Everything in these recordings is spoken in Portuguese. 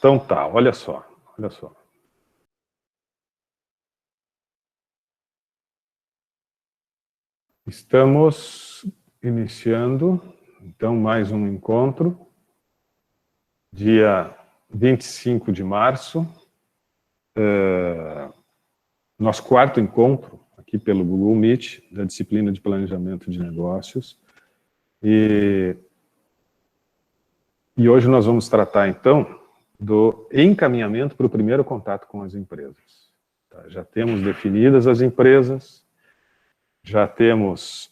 Então tá, olha só, olha só. Estamos iniciando, então, mais um encontro, dia 25 de março, nosso quarto encontro, aqui pelo Google Meet, da disciplina de Planejamento de Negócios. E hoje nós vamos tratar, então, do encaminhamento para o primeiro contato com as empresas. Tá? Já temos definidas as empresas, já temos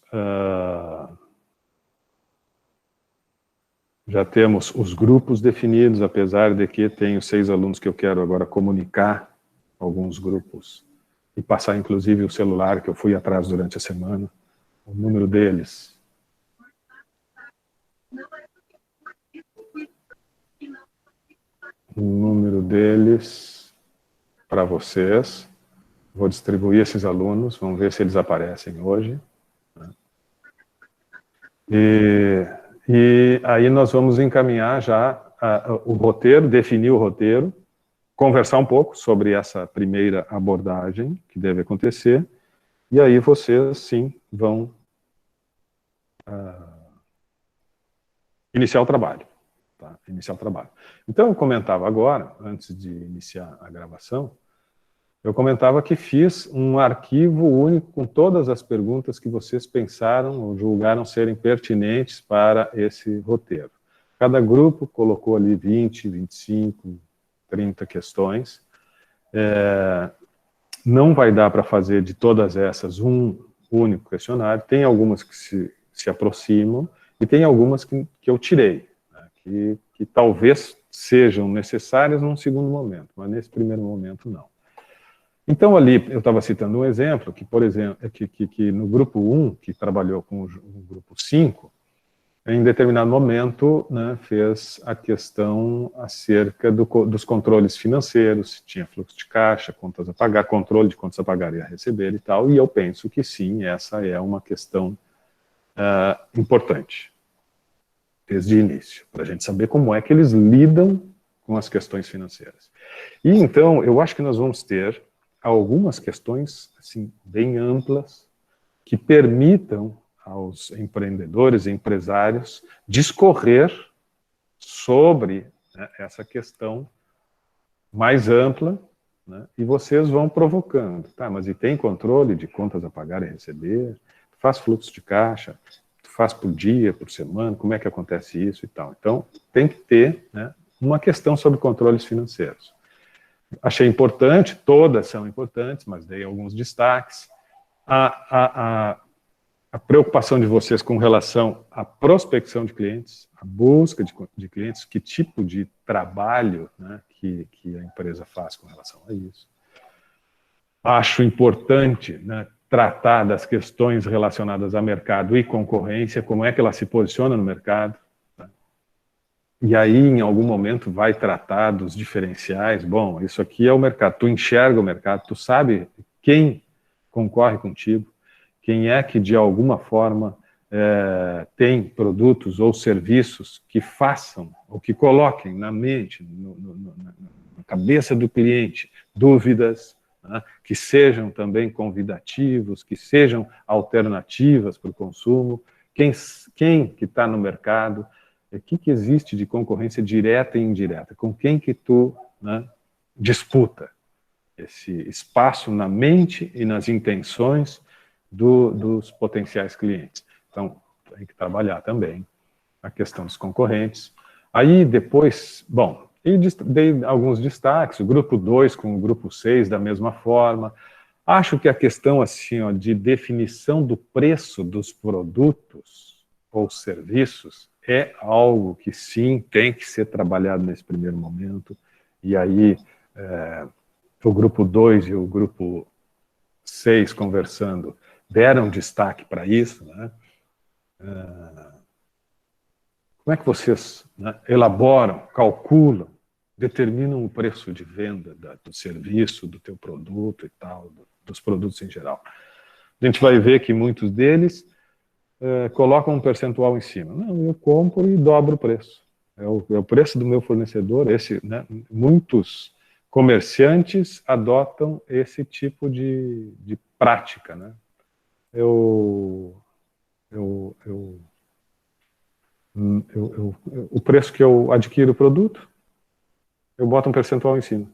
os grupos definidos, apesar de que tenho 6 alunos que eu quero agora comunicar alguns grupos e passar, inclusive, o celular que eu fui atrás durante a semana, o número deles. O número deles para vocês. Vou distribuir esses alunos, vamos ver se eles aparecem hoje. E aí nós vamos encaminhar já o roteiro, definir o roteiro, conversar um pouco sobre essa primeira abordagem que deve acontecer, e aí vocês, sim, vão iniciar o trabalho. Tá? Iniciar o trabalho. Então, eu comentava agora, antes de iniciar a gravação, eu comentava que fiz um arquivo único com todas as perguntas que vocês pensaram ou julgaram serem pertinentes para esse roteiro. Cada grupo colocou ali 20, 25, 30 questões. Não vai dar para fazer de todas essas um único questionário. Tem algumas que se aproximam e tem algumas que eu tirei, né, que talvez sejam necessárias num segundo momento, mas nesse primeiro momento não. Então, ali, eu estava citando um exemplo, que, por exemplo, que no grupo 1, que trabalhou com o grupo 5, em determinado momento, né, fez a questão acerca dos controles financeiros, se tinha fluxo de caixa, contas a pagar, controle de contas a pagar e a receber e tal, e eu penso que sim, essa é uma questão importante, desde o início, para a gente saber como é que eles lidam com as questões financeiras. E então, eu acho que nós vamos ter algumas questões assim, bem amplas que permitam aos empreendedores e empresários discorrer sobre, né, essa questão mais ampla, né, e vocês vão provocando. Tá, mas e tem controle de contas a pagar e receber? Faz fluxo de caixa? Faz por dia, por semana? Como é que acontece isso e tal? Então, tem que ter, né, uma questão sobre controles financeiros. Achei importante, todas são importantes, mas dei alguns destaques. A preocupação de vocês com relação à prospecção de clientes, a busca de clientes, que tipo de trabalho, né, que a empresa faz com relação a isso. Acho importante, né, tratar das questões relacionadas a mercado e concorrência, como é que ela se posiciona no mercado. E aí, em algum momento, vai tratar dos diferenciais. Bom, isso aqui é o mercado. Tu enxerga o mercado, tu sabe quem concorre contigo, quem é que, de alguma forma, tem produtos ou serviços que façam, ou que coloquem na mente, na cabeça do cliente, dúvidas, né, que sejam também convidativos, que sejam alternativas para o consumo. Quem que está no mercado, o que existe de concorrência direta e indireta? Com quem que tu, né, disputa esse espaço na mente e nas intenções dos potenciais clientes? Então, tem que trabalhar também a questão dos concorrentes. Aí, depois, bom, eu dei alguns destaques, o grupo 2 com o grupo 6 da mesma forma. Acho que a questão, assim, ó, de definição do preço dos produtos ou serviços é algo que, sim, tem que ser trabalhado nesse primeiro momento. E aí, o grupo 2 e o grupo 6 conversando deram destaque para isso, né? Como é que vocês, né, elaboram, calculam, determinam o preço de venda do serviço, do teu produto e tal, dos produtos em geral? A gente vai ver que muitos deles colocam um percentual em cima. Não, eu compro e dobro o preço. é o preço do meu fornecedor, né? Muitos comerciantes adotam esse tipo de prática, né? O preço que eu adquiro o produto, eu boto um percentual em cima,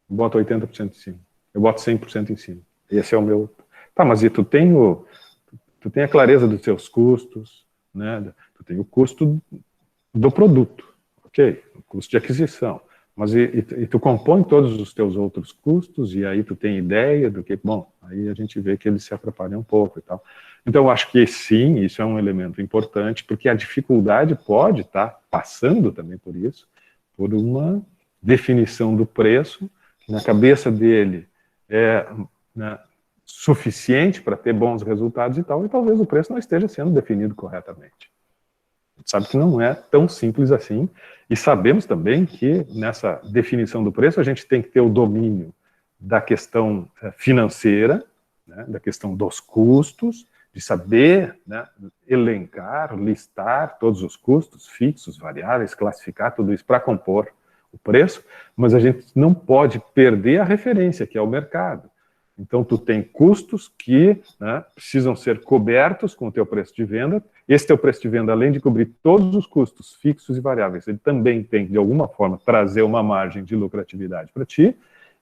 eu boto 80% em cima, eu boto 100% em cima. Esse é o meu... Tá, mas e tu tem a clareza dos teus custos, né? Tu tem o custo do produto, ok? O custo de aquisição. Mas e tu compõe todos os teus outros custos, e aí tu tem ideia do que... Bom, aí a gente vê que eles se atrapalham um pouco e tal. Então, eu acho que sim, isso é um elemento importante, porque a dificuldade pode estar passando também por isso, por uma definição do preço, que na cabeça dele é, né, suficiente para ter bons resultados e tal, e talvez o preço não esteja sendo definido corretamente. A gente sabe que não é tão simples assim, e sabemos também que nessa definição do preço a gente tem que ter o domínio da questão financeira, né, da questão dos custos, de saber, né, elencar, listar todos os custos fixos, variáveis, classificar tudo isso para compor o preço, mas a gente não pode perder a referência, que é o mercado. Então, tu tem custos que, né, precisam ser cobertos com o teu preço de venda. Esse teu preço de venda, além de cobrir todos os custos fixos e variáveis, ele também tem, de alguma forma, trazer uma margem de lucratividade para ti.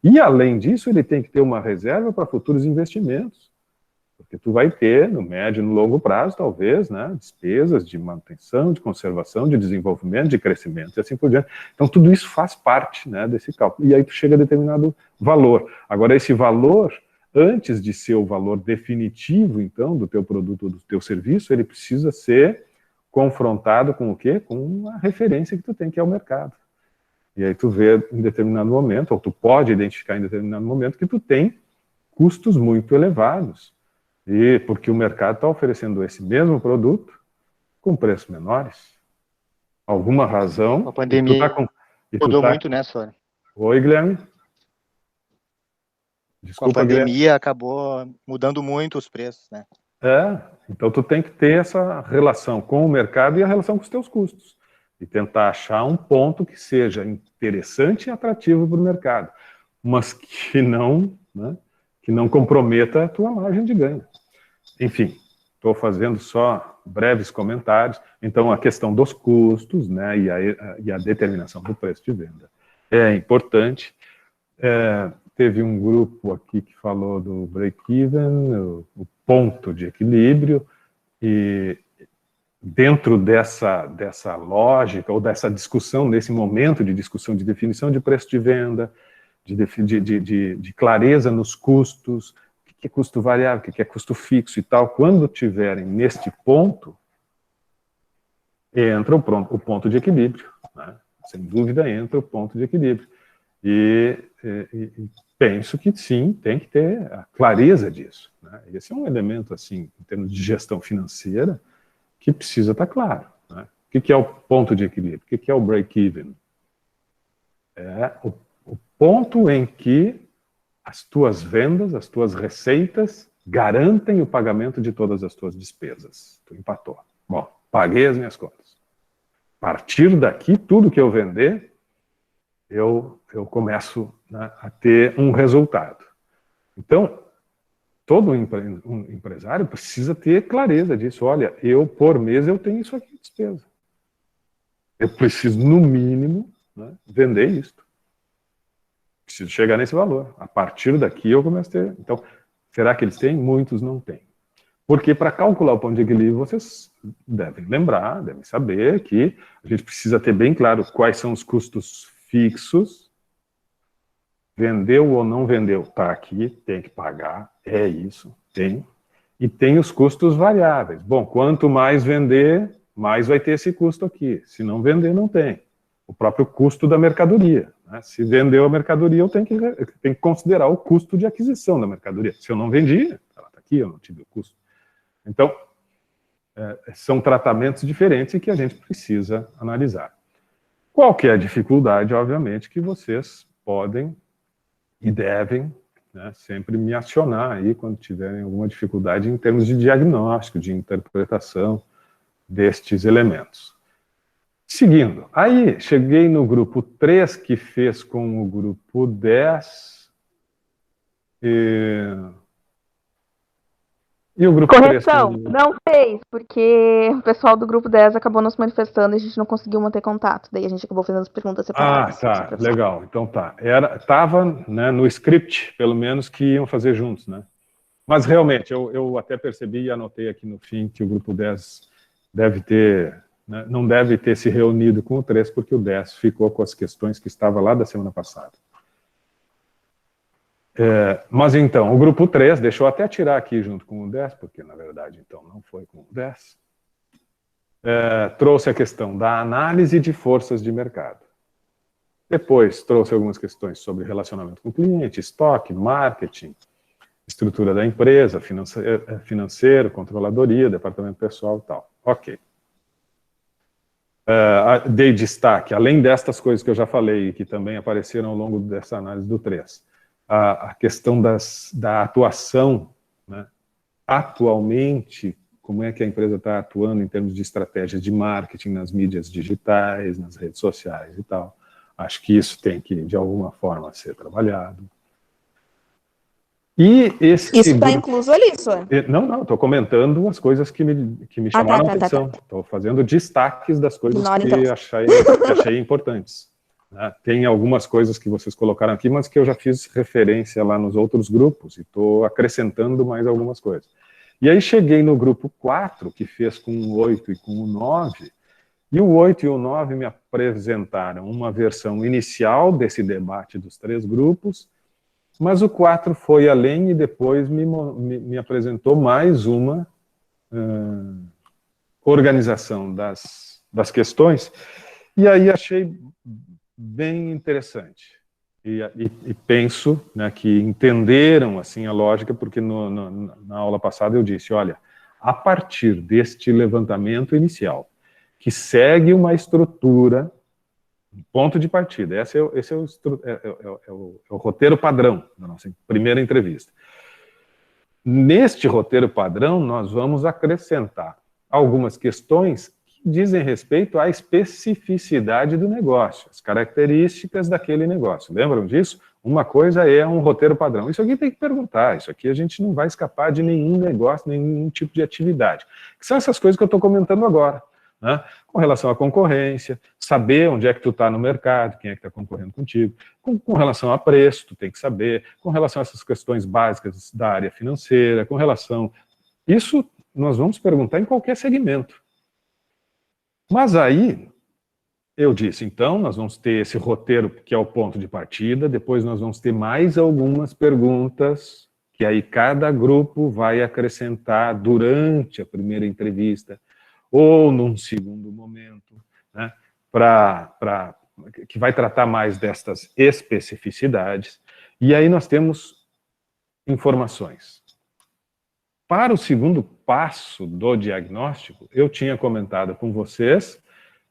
E, além disso, ele tem que ter uma reserva para futuros investimentos. Porque tu vai ter, no médio e no longo prazo, talvez, né, despesas de manutenção, de conservação, de desenvolvimento, de crescimento e assim por diante. Então, tudo isso faz parte, né, desse cálculo. E aí tu chega a determinado valor. Agora, esse valor, antes de ser o valor definitivo, então, do teu produto ou do teu serviço, ele precisa ser confrontado com o quê? Com a referência que tu tem, que é o mercado. E aí tu vê em determinado momento, ou tu pode identificar em determinado momento, que tu tem custos muito elevados. E porque o mercado está oferecendo esse mesmo produto com preços menores. Alguma razão. A pandemia mudou muito, né, Sônia? Oi, Guilherme. Com a Guilherme. pandemia acabou mudando muito os preços, né? Então tu tem que ter essa relação com o mercado e a relação com os teus custos. E tentar achar um ponto que seja interessante e atrativo para o mercado, mas que não, né, que não comprometa a tua margem de ganho. Enfim, estou fazendo só breves comentários. Então, a questão dos custos, né, e a determinação do preço de venda é importante. Teve um grupo aqui que falou do break-even, o ponto de equilíbrio, e dentro dessa lógica, ou dessa discussão, nesse momento de discussão de definição de preço de venda, de clareza nos custos, o que é custo variável, o que é custo fixo e tal, quando tiverem neste ponto, entra o ponto de equilíbrio, né? Sem dúvida entra o ponto de equilíbrio. E penso que sim, tem que ter a clareza disso, né? Esse é um elemento, assim, em termos de gestão financeira, que precisa estar claro, né? O que é o ponto de equilíbrio? O que é o break-even? É o ponto em que as tuas vendas, as tuas receitas garantem o pagamento de todas as tuas despesas. Tu empatou. Bom, paguei as minhas contas. A partir daqui, tudo que eu vender, eu começo, né, a ter um resultado. Então, todo um empresário precisa ter clareza disso. Olha, por mês, eu tenho isso aqui de despesa. Eu preciso, no mínimo, né, vender isto. Preciso chegar nesse valor. A partir daqui eu começo a ter. Então, será que eles têm? Muitos não têm. Porque para calcular o ponto de equilíbrio, vocês devem lembrar, devem saber que a gente precisa ter bem claro quais são os custos fixos. Vendeu ou não vendeu? Está aqui, tem que pagar, é isso, tem. E tem os custos variáveis. Bom, quanto mais vender, mais vai ter esse custo aqui. Se não vender, não tem. O próprio custo da mercadoria, né? Se vendeu a mercadoria, eu tenho que considerar o custo de aquisição da mercadoria. Se eu não vendi, ela está aqui, eu não tive o custo. Então, são tratamentos diferentes e que a gente precisa analisar. Qual que é a dificuldade? Obviamente que vocês podem e devem, né, sempre me acionar aí quando tiverem alguma dificuldade em termos de diagnóstico, de interpretação destes elementos. Seguindo, aí cheguei no grupo 3, que fez com o grupo 10, e o grupo 3 Correção, não fez, porque o pessoal do grupo 10 acabou não se manifestando e a gente não conseguiu manter contato. Daí a gente acabou fazendo as perguntas separadas. Ah, tá, legal. Então tá. Tava, né, no script, pelo menos, que iam fazer juntos, né? Mas realmente, eu até percebi e anotei aqui no fim que o grupo 10 deve ter, né, não deve ter se reunido com o 3, porque o 10 ficou com as questões que estava lá da semana passada. Mas então, o grupo 3, deixa eu até tirar aqui junto com o 10, porque na verdade então não foi com o 10, trouxe a questão da análise de forças de mercado. Depois trouxe algumas questões sobre relacionamento com o cliente, estoque, marketing, estrutura da empresa, financeiro, controladoria, departamento pessoal e tal. Ok. Dei destaque, além destas coisas que eu já falei, que também apareceram ao longo dessa análise do 3, a questão da atuação, né? Atualmente, como é que a empresa está atuando em termos de estratégia de marketing nas mídias digitais, nas redes sociais e tal. Acho que isso tem que, de alguma forma, ser trabalhado. E esse isso está incluso ali, só. Não, estou comentando as coisas que me chamaram a atenção. Estou fazendo destaques das coisas que achei importantes. Tem algumas coisas que vocês colocaram aqui, mas que eu já fiz referência lá nos outros grupos, e estou acrescentando mais algumas coisas. E aí cheguei no grupo 4, que fez com o 8 e com o 9, e o 8 e o 9 me apresentaram uma versão inicial desse debate dos 3 grupos, mas o 4 foi além e depois me apresentou mais uma organização das questões, e aí achei bem interessante. E penso, né, que entenderam assim a lógica, porque na aula passada eu disse, olha, a partir deste levantamento inicial, que segue uma estrutura, um ponto de partida, esse é o roteiro padrão da nossa primeira entrevista. Neste roteiro padrão, nós vamos acrescentar algumas questões que dizem respeito à especificidade do negócio, as características daquele negócio. Lembram disso? Uma coisa é um roteiro padrão. Isso aqui tem que perguntar, isso aqui a gente não vai escapar de nenhum negócio, nenhum tipo de atividade. Que são essas coisas que eu estou comentando agora. Né? Com relação à concorrência, saber onde é que tu está no mercado, quem é que está concorrendo contigo, com relação a preço, tu tem que saber, com relação a essas questões básicas da área financeira, com relação... Isso nós vamos perguntar em qualquer segmento. Mas aí, eu disse, então, nós vamos ter esse roteiro que é o ponto de partida, depois nós vamos ter mais algumas perguntas, que aí cada grupo vai acrescentar durante a primeira entrevista, ou num segundo momento, né, que vai tratar mais destas especificidades, e aí nós temos informações. Para o segundo passo do diagnóstico, eu tinha comentado com vocês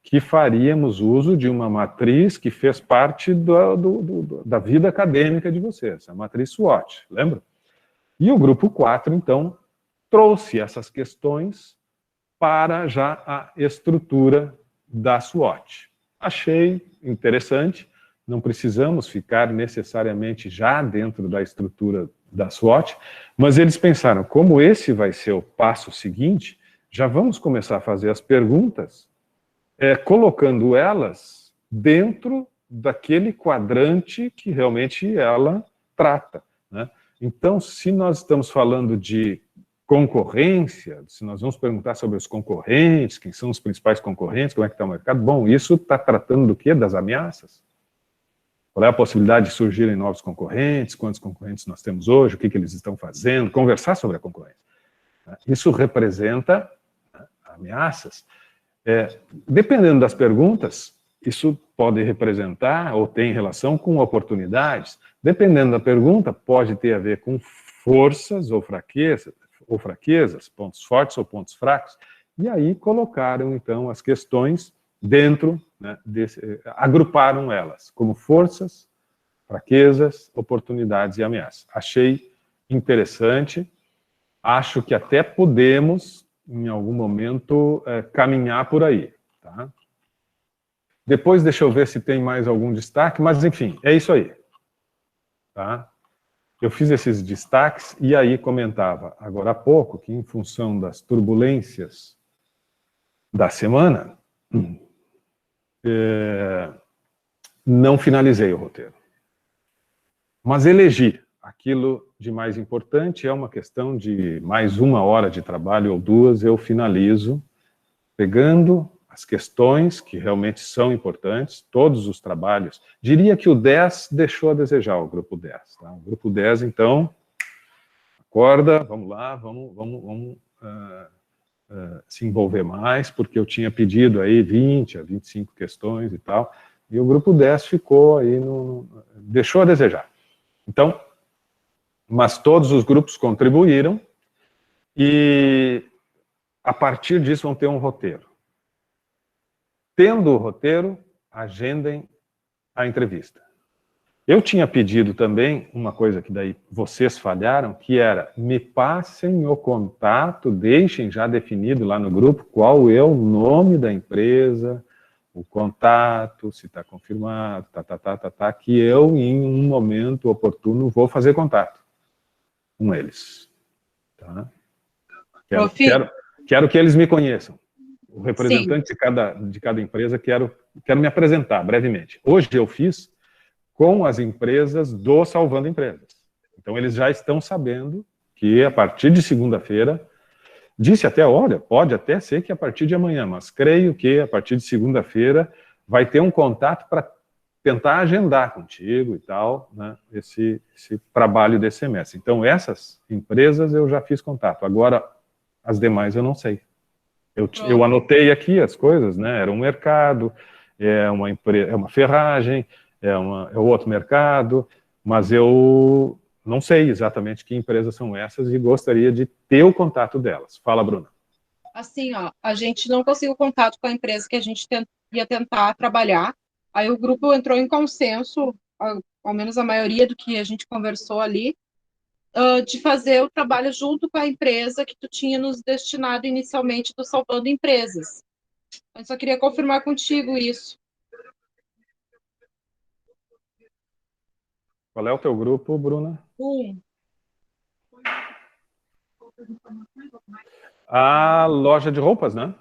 que faríamos uso de uma matriz que fez parte da vida acadêmica de vocês, a matriz SWOT, lembra? E o grupo 4, então, trouxe essas questões para já a estrutura da SWOT. Achei interessante, não precisamos ficar necessariamente já dentro da estrutura da SWOT, mas eles pensaram, como esse vai ser o passo seguinte, já vamos começar a fazer as perguntas, colocando elas dentro daquele quadrante que realmente ela trata. Né? Então, se nós estamos falando de concorrência, se nós vamos perguntar sobre os concorrentes, quem são os principais concorrentes, como é que está o mercado, bom, isso está tratando do quê? Das ameaças? Qual é a possibilidade de surgirem novos concorrentes, quantos concorrentes nós temos hoje, o que eles estão fazendo, conversar sobre a concorrência. Isso representa ameaças. Dependendo das perguntas, isso pode representar ou tem relação com oportunidades. Dependendo da pergunta, pode ter a ver com forças ou fraquezas, pontos fortes ou pontos fracos. E aí colocaram, então, as questões dentro, né, agruparam elas como forças, fraquezas, oportunidades e ameaças. Achei interessante, acho que até podemos, em algum momento, caminhar por aí. Tá? Depois deixa eu ver se tem mais algum destaque, mas enfim, é isso aí. Tá? Eu fiz esses destaques e aí comentava agora há pouco que, em função das turbulências da semana, não finalizei o roteiro. Mas elegi aquilo de mais importante, é uma questão de mais 1 hora de trabalho ou 2, eu finalizo, pegando as questões que realmente são importantes, todos os trabalhos. Diria que o 10 deixou a desejar, o grupo 10. Tá? O grupo 10, então, acorda, vamos lá, vamos se envolver mais, porque eu tinha pedido aí 20 a 25 questões e tal, e o grupo 10 ficou aí, deixou a desejar. Então, mas todos os grupos contribuíram, e a partir disso vão ter um roteiro. Tendo o roteiro, agendem a entrevista. Eu tinha pedido também uma coisa que daí vocês falharam, que era, me passem o contato, deixem já definido lá no grupo qual é o nome da empresa, o contato, se está confirmado, que eu, em um momento oportuno, vou fazer contato com eles. Tá? Quero que eles me conheçam. O representante de cada empresa, quero me apresentar brevemente. Hoje eu fiz com as empresas do Salvando Empresas. Então, eles já estão sabendo que, a partir de segunda-feira, disse até, olha, pode até ser que a partir de amanhã, mas creio que a partir de segunda-feira vai ter um contato para tentar agendar contigo e tal, né, esse trabalho desse semestre. Então, essas empresas eu já fiz contato. Agora, as demais eu não sei. Eu anotei aqui as coisas, né? Era um mercado, é uma ferragem, é outro mercado, mas eu não sei exatamente que empresas são essas e gostaria de ter o contato delas. Fala, Bruna. Assim, ó, a gente não conseguiu contato com a empresa que a gente ia tentar trabalhar, aí o grupo entrou em consenso, ao menos a maioria do que a gente conversou ali, de fazer o trabalho junto com a empresa que tu tinha nos destinado inicialmente do Salvando Empresas. Eu só queria confirmar contigo isso. Qual é o teu grupo, Bruna? A loja de roupas, né?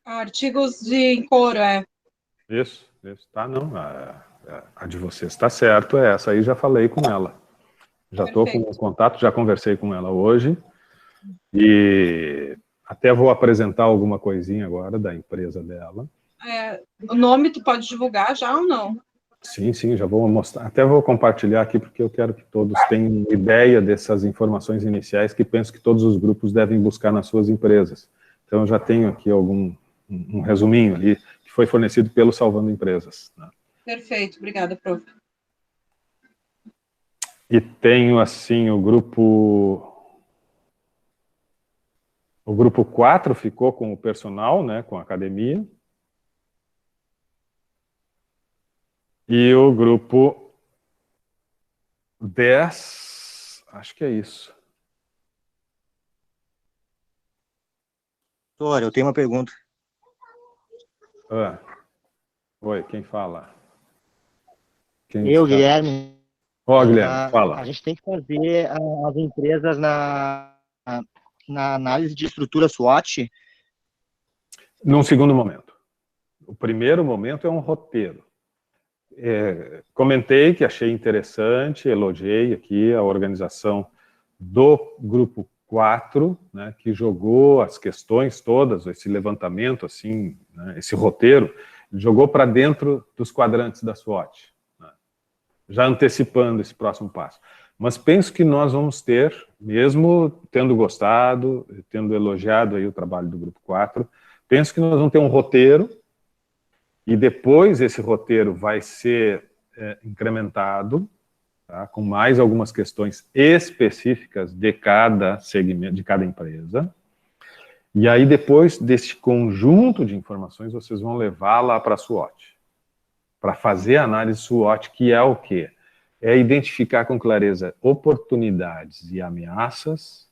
Artigos de couro, Isso. Tá, não. A de vocês está certo, é essa aí, já falei com ela. Já estou com o contato, já conversei com ela hoje, e até vou apresentar alguma coisinha agora da empresa dela. O nome tu pode divulgar já ou não? Sim, já vou mostrar. Até vou compartilhar aqui, porque eu quero que todos tenham ideia dessas informações iniciais que penso que todos os grupos devem buscar nas suas empresas. Então, eu já tenho aqui um resuminho ali, que foi fornecido pelo Salvando Empresas. Né? Perfeito, obrigada, prof. E tenho, assim, o grupo 4 ficou com o personal, né, com a academia. E o grupo 10, acho que é isso. Doutor, eu tenho uma pergunta. Oi, quem fala? Guilherme. Guilherme, fala. A gente tem que fazer as empresas na análise de estrutura SWOT? Num segundo momento. O primeiro momento é um roteiro. Comentei que achei interessante, elogiei aqui a organização do grupo 4, né, que jogou as questões todas, esse levantamento, assim, né, esse roteiro, jogou para dentro dos quadrantes da SWOT, né, já antecipando esse próximo passo. Mas penso que nós vamos ter, mesmo tendo gostado, tendo elogiado aí o trabalho do grupo 4, penso que nós vamos ter um roteiro, e depois esse roteiro vai ser incrementado, tá, com mais algumas questões específicas de cada segmento, de cada empresa. E aí, depois desse conjunto de informações, vocês vão levar lá para a SWOT, para fazer a análise SWOT, que é o quê? É identificar com clareza oportunidades e ameaças,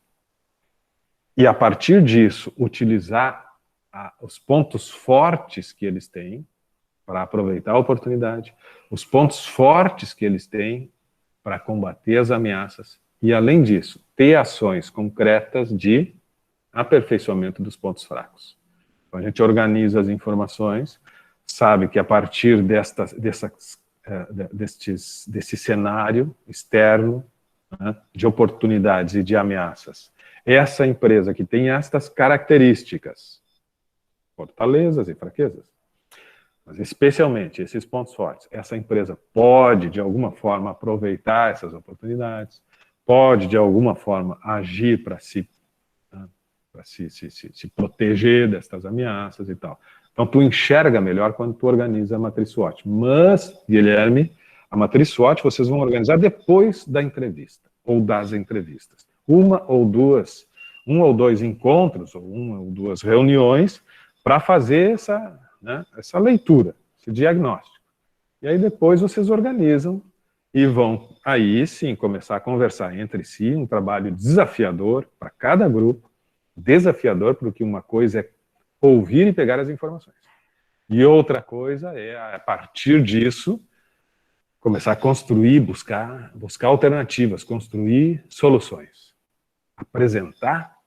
e a partir disso, utilizar os pontos fortes que eles têm, para aproveitar a oportunidade, os pontos fortes que eles têm para combater as ameaças e, além disso, ter ações concretas de aperfeiçoamento dos pontos fracos. Então, a gente organiza as informações, sabe que a partir desse cenário externo, né, de oportunidades e de ameaças, essa empresa que tem estas características, fortalezas e fraquezas, mas especialmente esses pontos fortes, essa empresa pode, de alguma forma, aproveitar essas oportunidades, pode, de alguma forma, agir para se proteger destas ameaças e tal. Então, tu enxerga melhor quando tu organiza a matriz SWOT. Mas, Guilherme, a matriz SWOT vocês vão organizar depois da entrevista, ou das entrevistas. Um ou dois encontros, ou uma ou duas reuniões, para fazer essa leitura, esse diagnóstico. E aí depois vocês organizam e vão, aí sim, começar a conversar entre si, um trabalho desafiador para cada grupo, desafiador, porque uma coisa é ouvir e pegar as informações. E outra coisa é, a partir disso, começar a construir, buscar alternativas, construir soluções, apresentar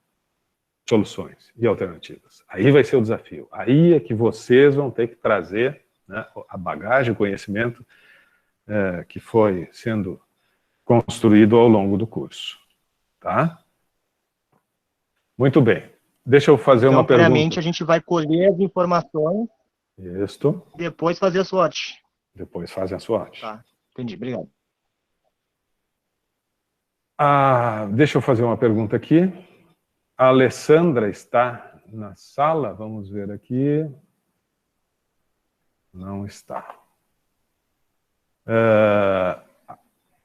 soluções e alternativas. Aí vai ser o desafio. Aí é que vocês vão ter que trazer, né, a bagagem, o conhecimento que foi sendo construído ao longo do curso. Tá? Muito bem. Deixa eu fazer uma pergunta. Primeiramente, a gente vai colher as informações. Isso. Depois fazer a SWOT. Depois fazem a SWOT. Tá, entendi. Obrigado. Deixa eu fazer uma pergunta aqui. A Alessandra está na sala? Vamos ver aqui. Não está.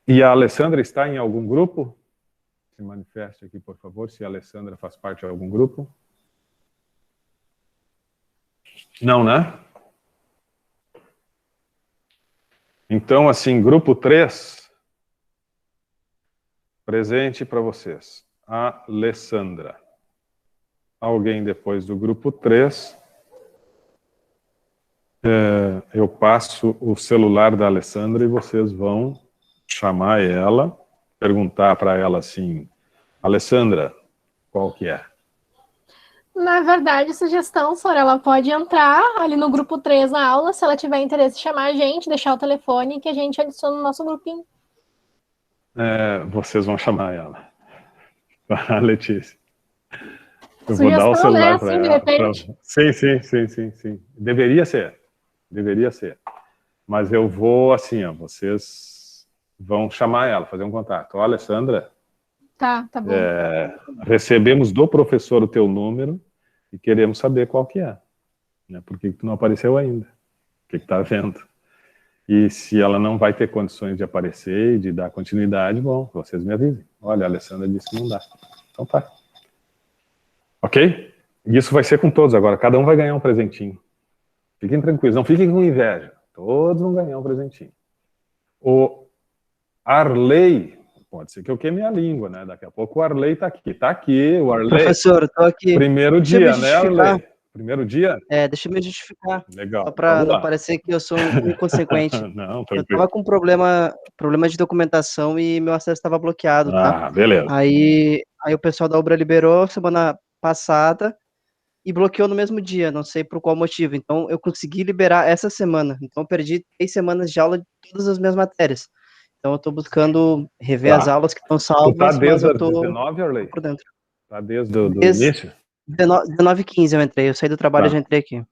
E a Alessandra está em algum grupo? Se manifeste aqui, por favor, se a Alessandra faz parte de algum grupo. Não, né? Então, assim, grupo 3, presente para vocês. A Alessandra. Alguém depois do grupo 3. Eu passo o celular da Alessandra e vocês vão chamar ela, perguntar para ela assim, Alessandra, qual que é? Na verdade, sugestão, Sora, ela pode entrar ali no grupo 3 na aula, se ela tiver interesse, chamar a gente, deixar o telefone que a gente adiciona no nosso grupinho. Vocês vão chamar ela. A Letícia. Eu Sugestão, vou dar o celular né? para Assim, ela. de repente. Sim. Deveria ser. Mas eu vou, assim, ó, vocês vão chamar ela, fazer um contato. Ó, Alessandra, Tá bom. recebemos do professor o teu número e queremos saber qual que é. Né? Por que tu não apareceu ainda? O que tá vendo? E se ela não vai ter condições de aparecer e de dar continuidade, bom, vocês me avisem. Olha, a Alessandra disse que não dá. Então tá. Ok? Isso vai ser com todos agora. Cada um vai ganhar um presentinho. Fiquem tranquilos, não fiquem com inveja. Todos vão ganhar um presentinho. O Arley, pode ser que eu queime a língua, né? Daqui a pouco o Arley tá aqui. Tá aqui, o Arley. Professor, eu tô aqui. Primeiro dia, né, Arley? Primeiro dia? Deixa eu me justificar. Legal. Só para não parecer que eu sou um inconsequente. Não, eu tava com problema de documentação e meu acesso estava bloqueado, tá? Beleza. Aí o pessoal da Ubra liberou semana passada e bloqueou no mesmo dia, não sei por qual motivo. Então, eu consegui liberar essa semana. Então, eu perdi 3 semanas de aula de todas as minhas matérias. Então, eu tô buscando rever as aulas que estão salvas, tá desde mas eu tô 19, Arley? por dentro. Tá desde o início? 19h15 eu entrei, eu saí do trabalho e já entrei aqui.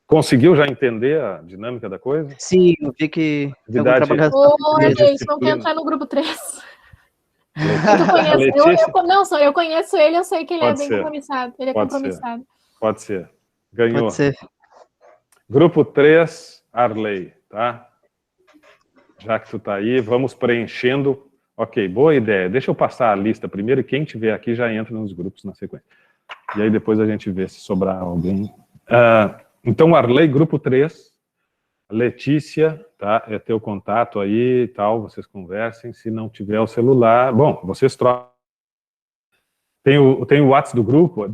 Conseguiu já entender a dinâmica da coisa? Sim, eu vi que tem algum trabalho isso, não quer entrar no grupo 3. Eu conheço ele, eu sei que ele é bem compromissado. Ele é compromissado. Pode ser. Ganhou. Pode ser. Grupo 3, Arley, tá? Já que tu tá aí, vamos preenchendo. Ok, boa ideia. Deixa eu passar a lista primeiro e quem tiver aqui já entra nos grupos na sequência. E aí depois a gente vê se sobrar alguém. Então, Arley, grupo 3. Letícia, tá? É teu contato aí e tal, vocês conversem. Se não tiver o celular, bom, vocês trocam. Tem o WhatsApp do grupo?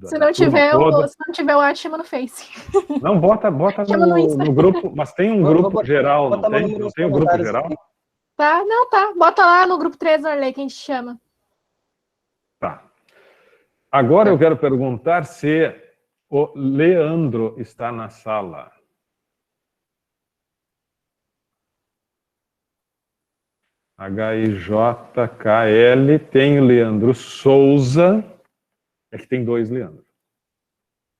Se não tiver o WhatsApp, chama no Face. Não, bota Chama no Insta. no grupo, mas tem um grupo geral, não tem? Não tem um grupo geral? Tá, não, tá. Bota lá no grupo 3, Orley, que a gente chama. Tá. Agora eu quero perguntar se o Leandro está na sala. HIJKL, tem o Leandro Souza, é que tem 2 Leandro.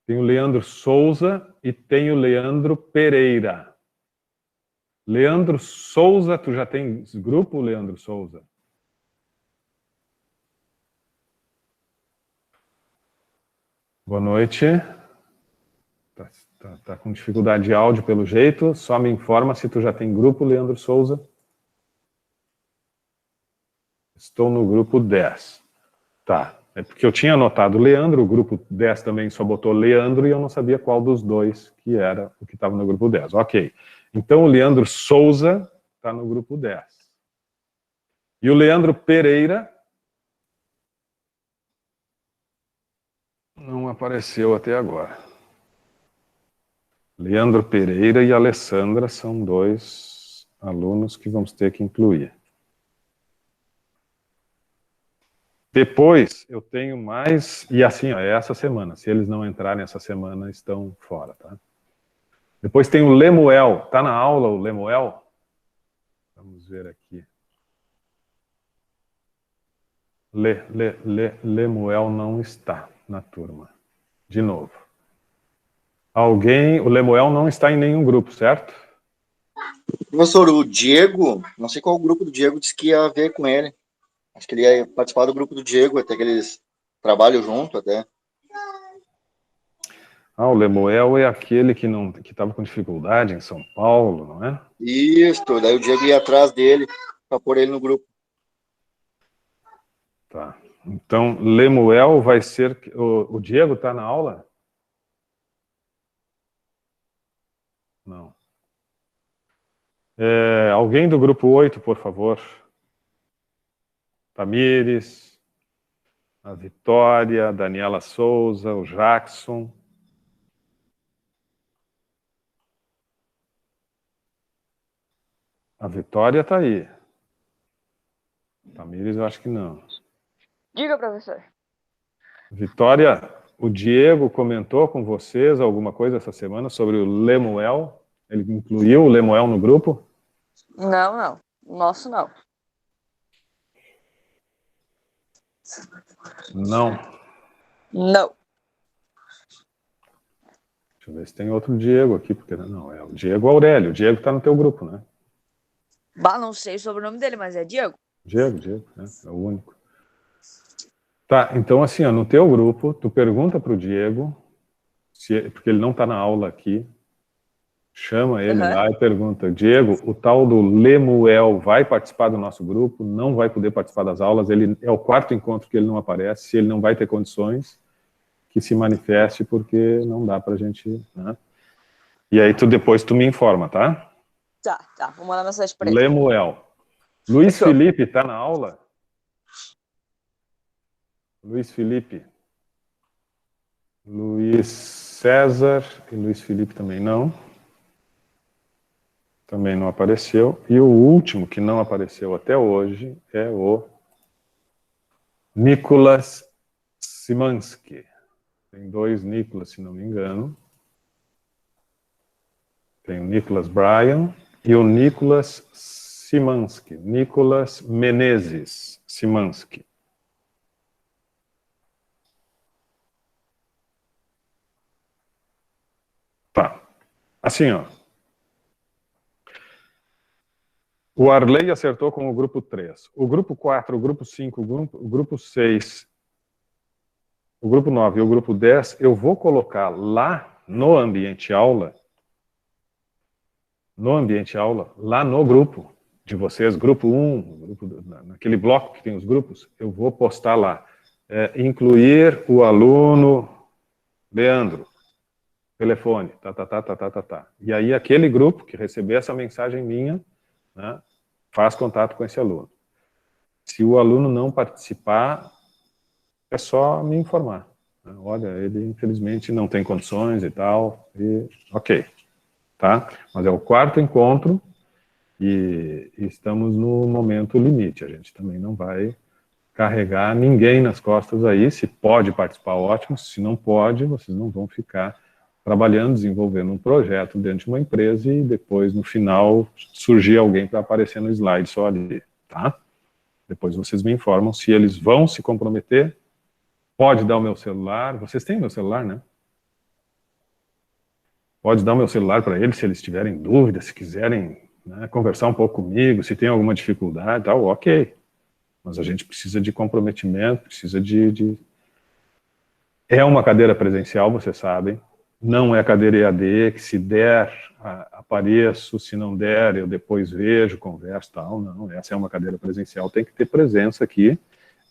Tem o Leandro Souza e tem o Leandro Pereira. Leandro Souza, tu já tem grupo, Leandro Souza? Boa noite. Tá com dificuldade de áudio pelo jeito, só me informa se tu já tem grupo, Leandro Souza. Estou no grupo 10. Tá, é porque eu tinha anotado Leandro, o grupo 10 também só botou Leandro e eu não sabia qual dos 2 que era o que estava no grupo 10. Ok, então o Leandro Souza está no grupo 10. E o Leandro Pereira não apareceu até agora. Leandro Pereira e Alessandra são 2 alunos que vamos ter que incluir. Depois, eu tenho mais... E assim, ó, é essa semana. Se eles não entrarem essa semana, estão fora, tá? Depois tem o Lemuel. Tá na aula o Lemuel? Vamos ver aqui. Lemuel não está na turma. De novo. O Lemuel não está em nenhum grupo, certo? Professor, o Diego, não sei qual grupo do Diego, disse que ia ver com ele. Acho que ele ia participar do grupo do Diego, até que eles trabalham junto, até. O Lemuel é aquele que estava com dificuldade em São Paulo, não é? Isso, daí o Diego ia atrás dele para pôr ele no grupo. Tá. Então, Lemuel vai ser... O Diego está na aula? Não. Alguém do grupo 8, por favor. Tamires, a Vitória, a Daniela Souza, o Jackson. A Vitória está aí. Tamires, eu acho que não. Diga, professor. Vitória, o Diego comentou com vocês alguma coisa essa semana sobre o Lemuel? Ele incluiu o Lemuel no grupo? Não. Nosso não. Não. Não. Deixa eu ver se tem outro Diego aqui, porque não, é o Diego Aurélio. O Diego está no teu grupo, né? Bah, não sei sobre o nome dele, mas é Diego. Diego, né? É o único. Tá, então assim, ó, no teu grupo, tu pergunta pro Diego, porque ele não está na aula aqui, chama ele lá e pergunta, Diego, o tal do Lemuel vai participar do nosso grupo, não vai poder participar das aulas, ele é o 4º encontro que ele não aparece, se ele não vai ter condições, que se manifeste, porque não dá pra gente, né? E aí depois tu me informa, tá? Tá, vou mandar mensagem pra ele. Lemuel. Luiz Felipe tá na aula? Luiz Felipe. Luiz César e Luiz Felipe também não. Também não apareceu. E o último que não apareceu até hoje é o Nicolas Simansky. Tem 2 Nicolas, se não me engano. Tem o Nicolas Bryan e o Nicolas Simansky. Nicolas Menezes Simansky. Tá. Assim, ó. O Arley acertou com o grupo 3. O grupo 4, o grupo 5, o grupo 6, o grupo 9 e o grupo 10, eu vou colocar lá no ambiente aula, lá no grupo de vocês, grupo 1, naquele bloco que tem os grupos, eu vou postar lá. Incluir o aluno Leandro, telefone, tá. E aí aquele grupo que receber essa mensagem minha, né, faz contato com esse aluno. Se o aluno não participar, é só me informar. Olha, ele infelizmente não tem condições e tal, e ok, tá? Mas é o 4º encontro e estamos no momento limite, a gente também não vai carregar ninguém nas costas aí, se pode participar, ótimo, se não pode, vocês não vão ficar trabalhando, desenvolvendo um projeto dentro de uma empresa e depois, no final, surgir alguém para aparecer no slide só ali, tá? Depois vocês me informam se eles vão se comprometer. Pode dar o meu celular, vocês têm meu celular, né? Pode dar o meu celular para eles se eles tiverem dúvidas, se quiserem, né, conversar um pouco comigo, se tem alguma dificuldade, tal, ok. Mas a gente precisa de comprometimento, precisa de... É uma cadeira presencial, vocês sabem, não é cadeira EAD, que se der, apareço, se não der, eu depois vejo, converso, tal, não, essa é uma cadeira presencial, tem que ter presença aqui,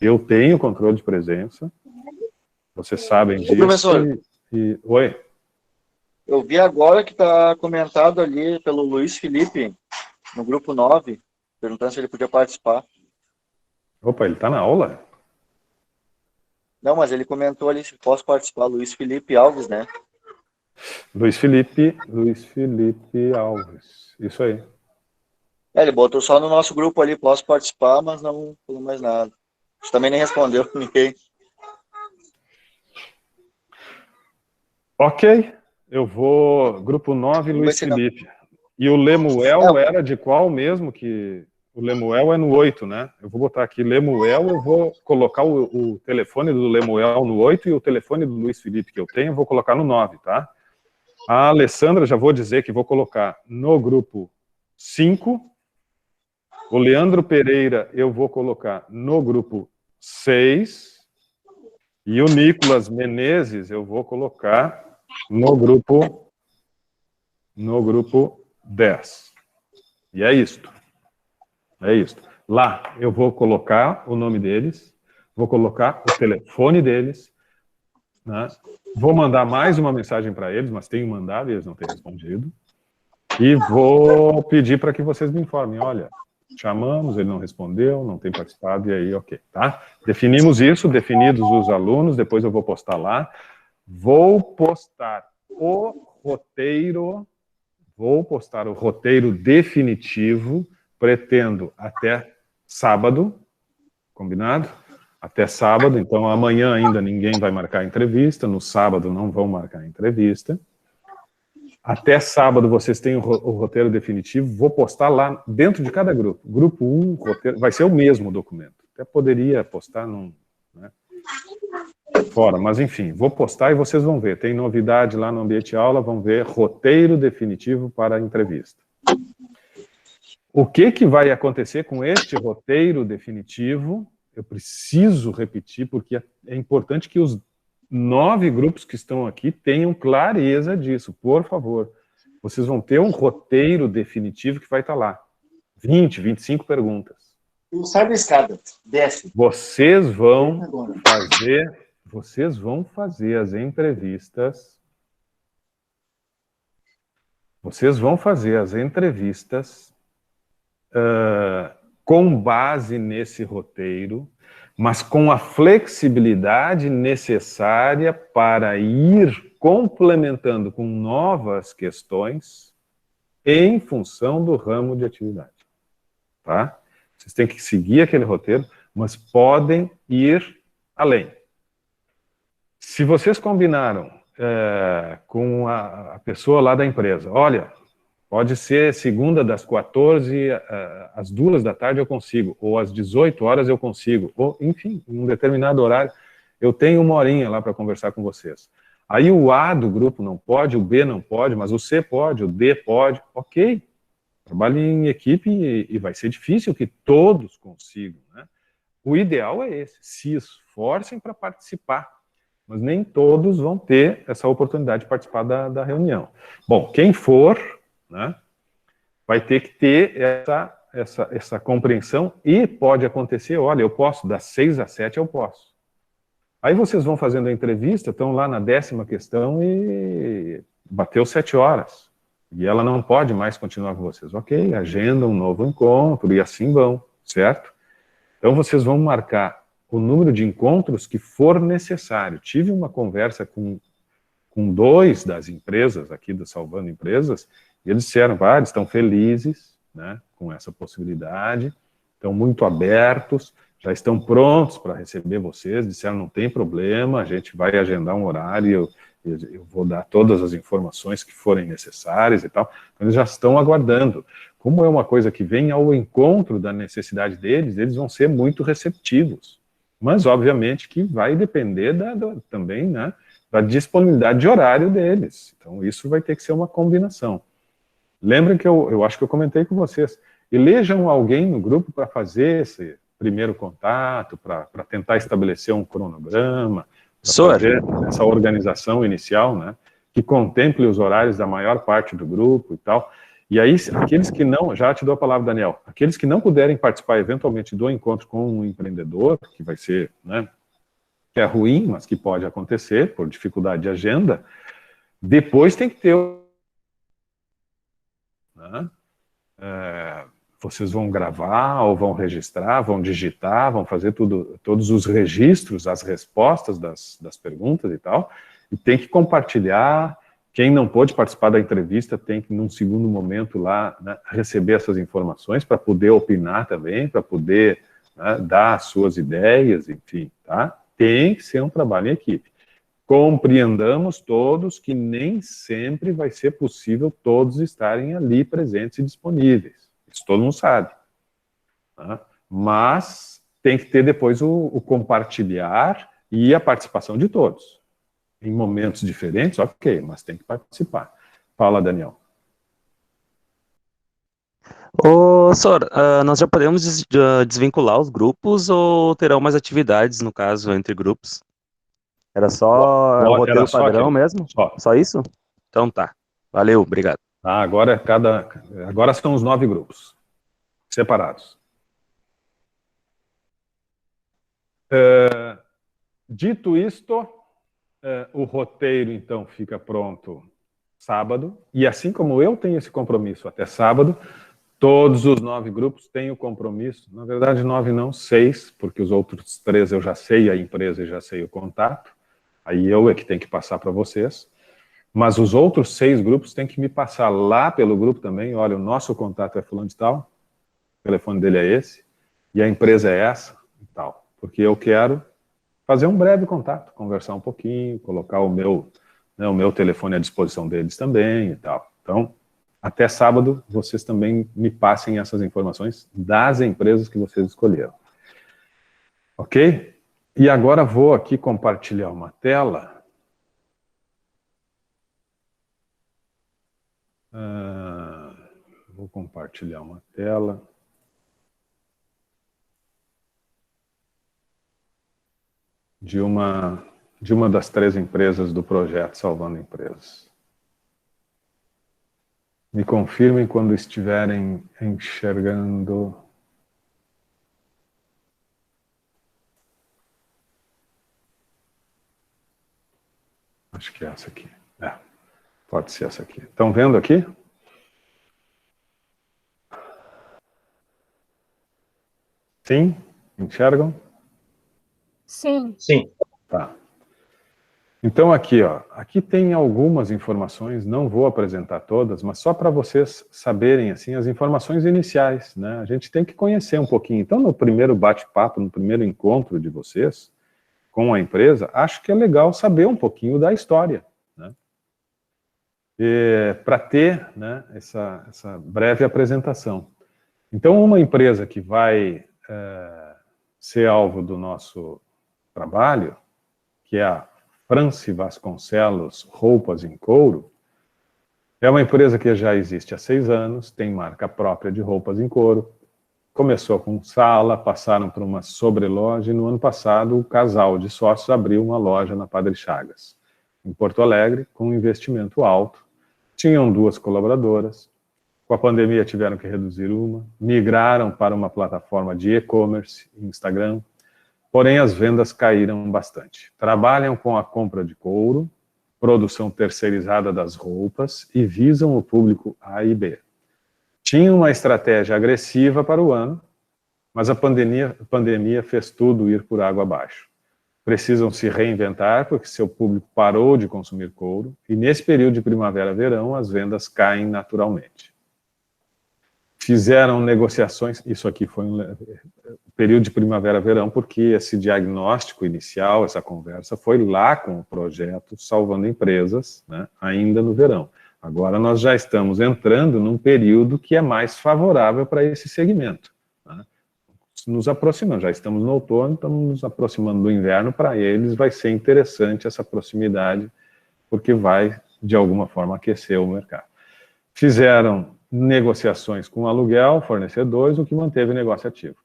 eu tenho controle de presença, vocês sabem disso. Professor, Oi? eu vi agora que está comentado ali pelo Luiz Felipe, no grupo 9, perguntando se ele podia participar. Opa, ele está na aula? Não, mas ele comentou ali se posso participar, Luiz Felipe Alves, né? Luiz Felipe Alves, isso aí. Ele botou só no nosso grupo ali, posso participar, mas não falou mais nada. Você também nem respondeu ninguém. Ok, eu vou, grupo 9, Luiz Felipe. E o Lemuel era de qual mesmo? Que o Lemuel é no 8, né? Eu vou botar aqui Lemuel, eu vou colocar o telefone do Lemuel no 8 e o telefone do Luiz Felipe que eu tenho, eu vou colocar no 9, tá? A Alessandra, já vou dizer que vou colocar no grupo 5. O Leandro Pereira, eu vou colocar no grupo 6. E o Nicolas Menezes, eu vou colocar no grupo 10. E é isto. É isto. Lá eu vou colocar o nome deles, vou colocar o telefone deles, né? Vou mandar mais uma mensagem para eles, mas tenho mandado e eles não têm respondido. E vou pedir para que vocês me informem, olha, chamamos, ele não respondeu, não tem participado, e aí, ok, tá? Definimos isso, definidos os alunos, depois eu vou postar lá. Vou postar o roteiro definitivo, pretendo até sábado, combinado? Até sábado, então amanhã ainda ninguém vai marcar entrevista, no sábado não vão marcar entrevista. Até sábado vocês têm o roteiro definitivo, vou postar lá dentro de cada grupo. Grupo 1, roteiro, vai ser o mesmo documento. Até poderia postar né, fora, mas enfim, vou postar e vocês vão ver. Tem novidade lá no ambiente aula, vão ver roteiro definitivo para a entrevista. O que vai acontecer com este roteiro definitivo? Eu preciso repetir, porque é importante que os 9 grupos que estão aqui tenham clareza disso, por favor. Vocês vão ter um roteiro definitivo que vai estar lá. 20, 25 perguntas. Não sai da escada, desce. Vocês vão fazer as entrevistas. Vocês vão fazer as entrevistas com base nesse roteiro, mas com a flexibilidade necessária para ir complementando com novas questões em função do ramo de atividade. Tá? Vocês têm que seguir aquele roteiro, mas podem ir além. Se vocês combinaram com a pessoa lá da empresa, olha, pode ser segunda das 14 às 2 da tarde eu consigo, ou às 18 horas eu consigo, ou enfim, em um determinado horário, eu tenho 1 horinha lá para conversar com vocês. Aí o A do grupo não pode, o B não pode, mas o C pode, o D pode, ok. Trabalhe em equipe e vai ser difícil que todos consigam, né? O ideal é esse, se esforcem para participar, mas nem todos vão ter essa oportunidade de participar da reunião. Bom, quem for, né, vai ter que ter essa compreensão e pode acontecer, olha, eu posso, das 6 às 7 eu posso. Aí vocês vão fazendo a entrevista, estão lá na 10ª questão e bateu 7 horas. E ela não pode mais continuar com vocês. Ok, agenda um novo encontro e assim vão, certo? Então vocês vão marcar o número de encontros que for necessário. Tive uma conversa com 2 das empresas aqui do Salvando Empresas, e eles disseram, eles estão felizes, né, com essa possibilidade, estão muito abertos, já estão prontos para receber vocês, disseram, não tem problema, a gente vai agendar um horário, eu vou dar todas as informações que forem necessárias e tal. Então, eles já estão aguardando. Como é uma coisa que vem ao encontro da necessidade deles, eles vão ser muito receptivos. Mas, obviamente, que vai depender também, né, da disponibilidade de horário deles. Então, isso vai ter que ser uma combinação. Lembrem que eu acho que eu comentei com vocês, elejam alguém no grupo para fazer esse primeiro contato, para tentar estabelecer um cronograma, para fazer essa organização inicial, né, que contemple os horários da maior parte do grupo e tal. E aí, aqueles que não, já te dou a palavra, Daniel, aqueles que não puderem participar eventualmente do encontro com um empreendedor, que vai ser, né, que é ruim, mas que pode acontecer por dificuldade de agenda, depois tem que ter, né, vocês vão gravar ou vão registrar, vão digitar, vão fazer todos os registros, as respostas das perguntas e tal, e tem que compartilhar. Quem não pôde participar da entrevista tem que, num segundo momento lá, né, receber essas informações para poder opinar também, para poder, né, dar as suas ideias, enfim, tá? Tem que ser um trabalho em equipe. Compreendamos todos que nem sempre vai ser possível todos estarem ali presentes e disponíveis. Isso todo mundo sabe. Tá? Mas tem que ter depois o compartilhar e a participação de todos. Em momentos diferentes, ok, mas tem que participar. Fala, Daniel. Ô, Sor, nós já podemos desvincular os grupos ou terão mais atividades, no caso, entre grupos? Era só o roteiro padrão mesmo? Só isso? Então tá. Valeu, obrigado. Agora são os 9 grupos separados. Dito isto, o roteiro, então, fica pronto sábado, e assim como eu tenho esse compromisso até sábado, todos os 9 grupos têm o compromisso, na verdade 9 não, 6, porque os outros 3 eu já sei a empresa e já sei o contato, aí eu é que tenho que passar para vocês, mas os outros 6 grupos têm que me passar lá pelo grupo também, olha, o nosso contato é fulano de tal, o telefone dele é esse, e a empresa é essa, e tal, porque eu quero fazer um breve contato, conversar um pouquinho, colocar o meu telefone à disposição deles também e tal. Então, até sábado, vocês também me passem essas informações das empresas que vocês escolheram. Ok? E agora vou aqui compartilhar uma tela. Vou compartilhar uma tela. De uma das 3 empresas do projeto Salvando Empresas. Me confirmem quando estiverem enxergando. Acho que é essa aqui. Pode ser essa aqui. Estão vendo aqui? Sim? Enxergam? Sim. Sim. Tá. Então aqui, ó, aqui tem algumas informações, não vou apresentar todas, mas só para vocês saberem, assim, as informações iniciais, né? A gente tem que conhecer um pouquinho. Então, no primeiro bate-papo, no primeiro encontro de vocês com a empresa, acho que é legal saber um pouquinho da história, né? Para ter, né, essa breve apresentação. Então, uma empresa que vai ser alvo do nosso trabalho, que é a France Vasconcelos Roupas em Couro, é uma empresa que já existe há 6 anos, tem marca própria de roupas em couro, começou com sala, passaram por uma sobreloja e no ano passado o casal de sócios abriu uma loja na Padre Chagas, em Porto Alegre, com um investimento alto. Tinham 2 colaboradoras, com a pandemia tiveram que reduzir uma, migraram para uma plataforma de e-commerce, Instagram, porém as vendas caíram bastante. Trabalham com a compra de couro, produção terceirizada das roupas e visam o público A e B. Tinham uma estratégia agressiva para o ano, mas a pandemia fez tudo ir por água abaixo. Precisam se reinventar porque seu público parou de consumir couro e nesse período de primavera-verão as vendas caem naturalmente. Fizeram negociações, isso aqui foi um período de primavera-verão porque esse diagnóstico inicial, essa conversa foi lá com o projeto Salvando Empresas, né, ainda no verão. Agora nós já estamos entrando num período que é mais favorável para esse segmento. Né? Nos aproximando, já estamos no outono, estamos nos aproximando do inverno, para eles vai ser interessante essa proximidade, porque vai, de alguma forma, aquecer o mercado. Fizeram negociações com aluguel, fornecedores, o que manteve o negócio ativo.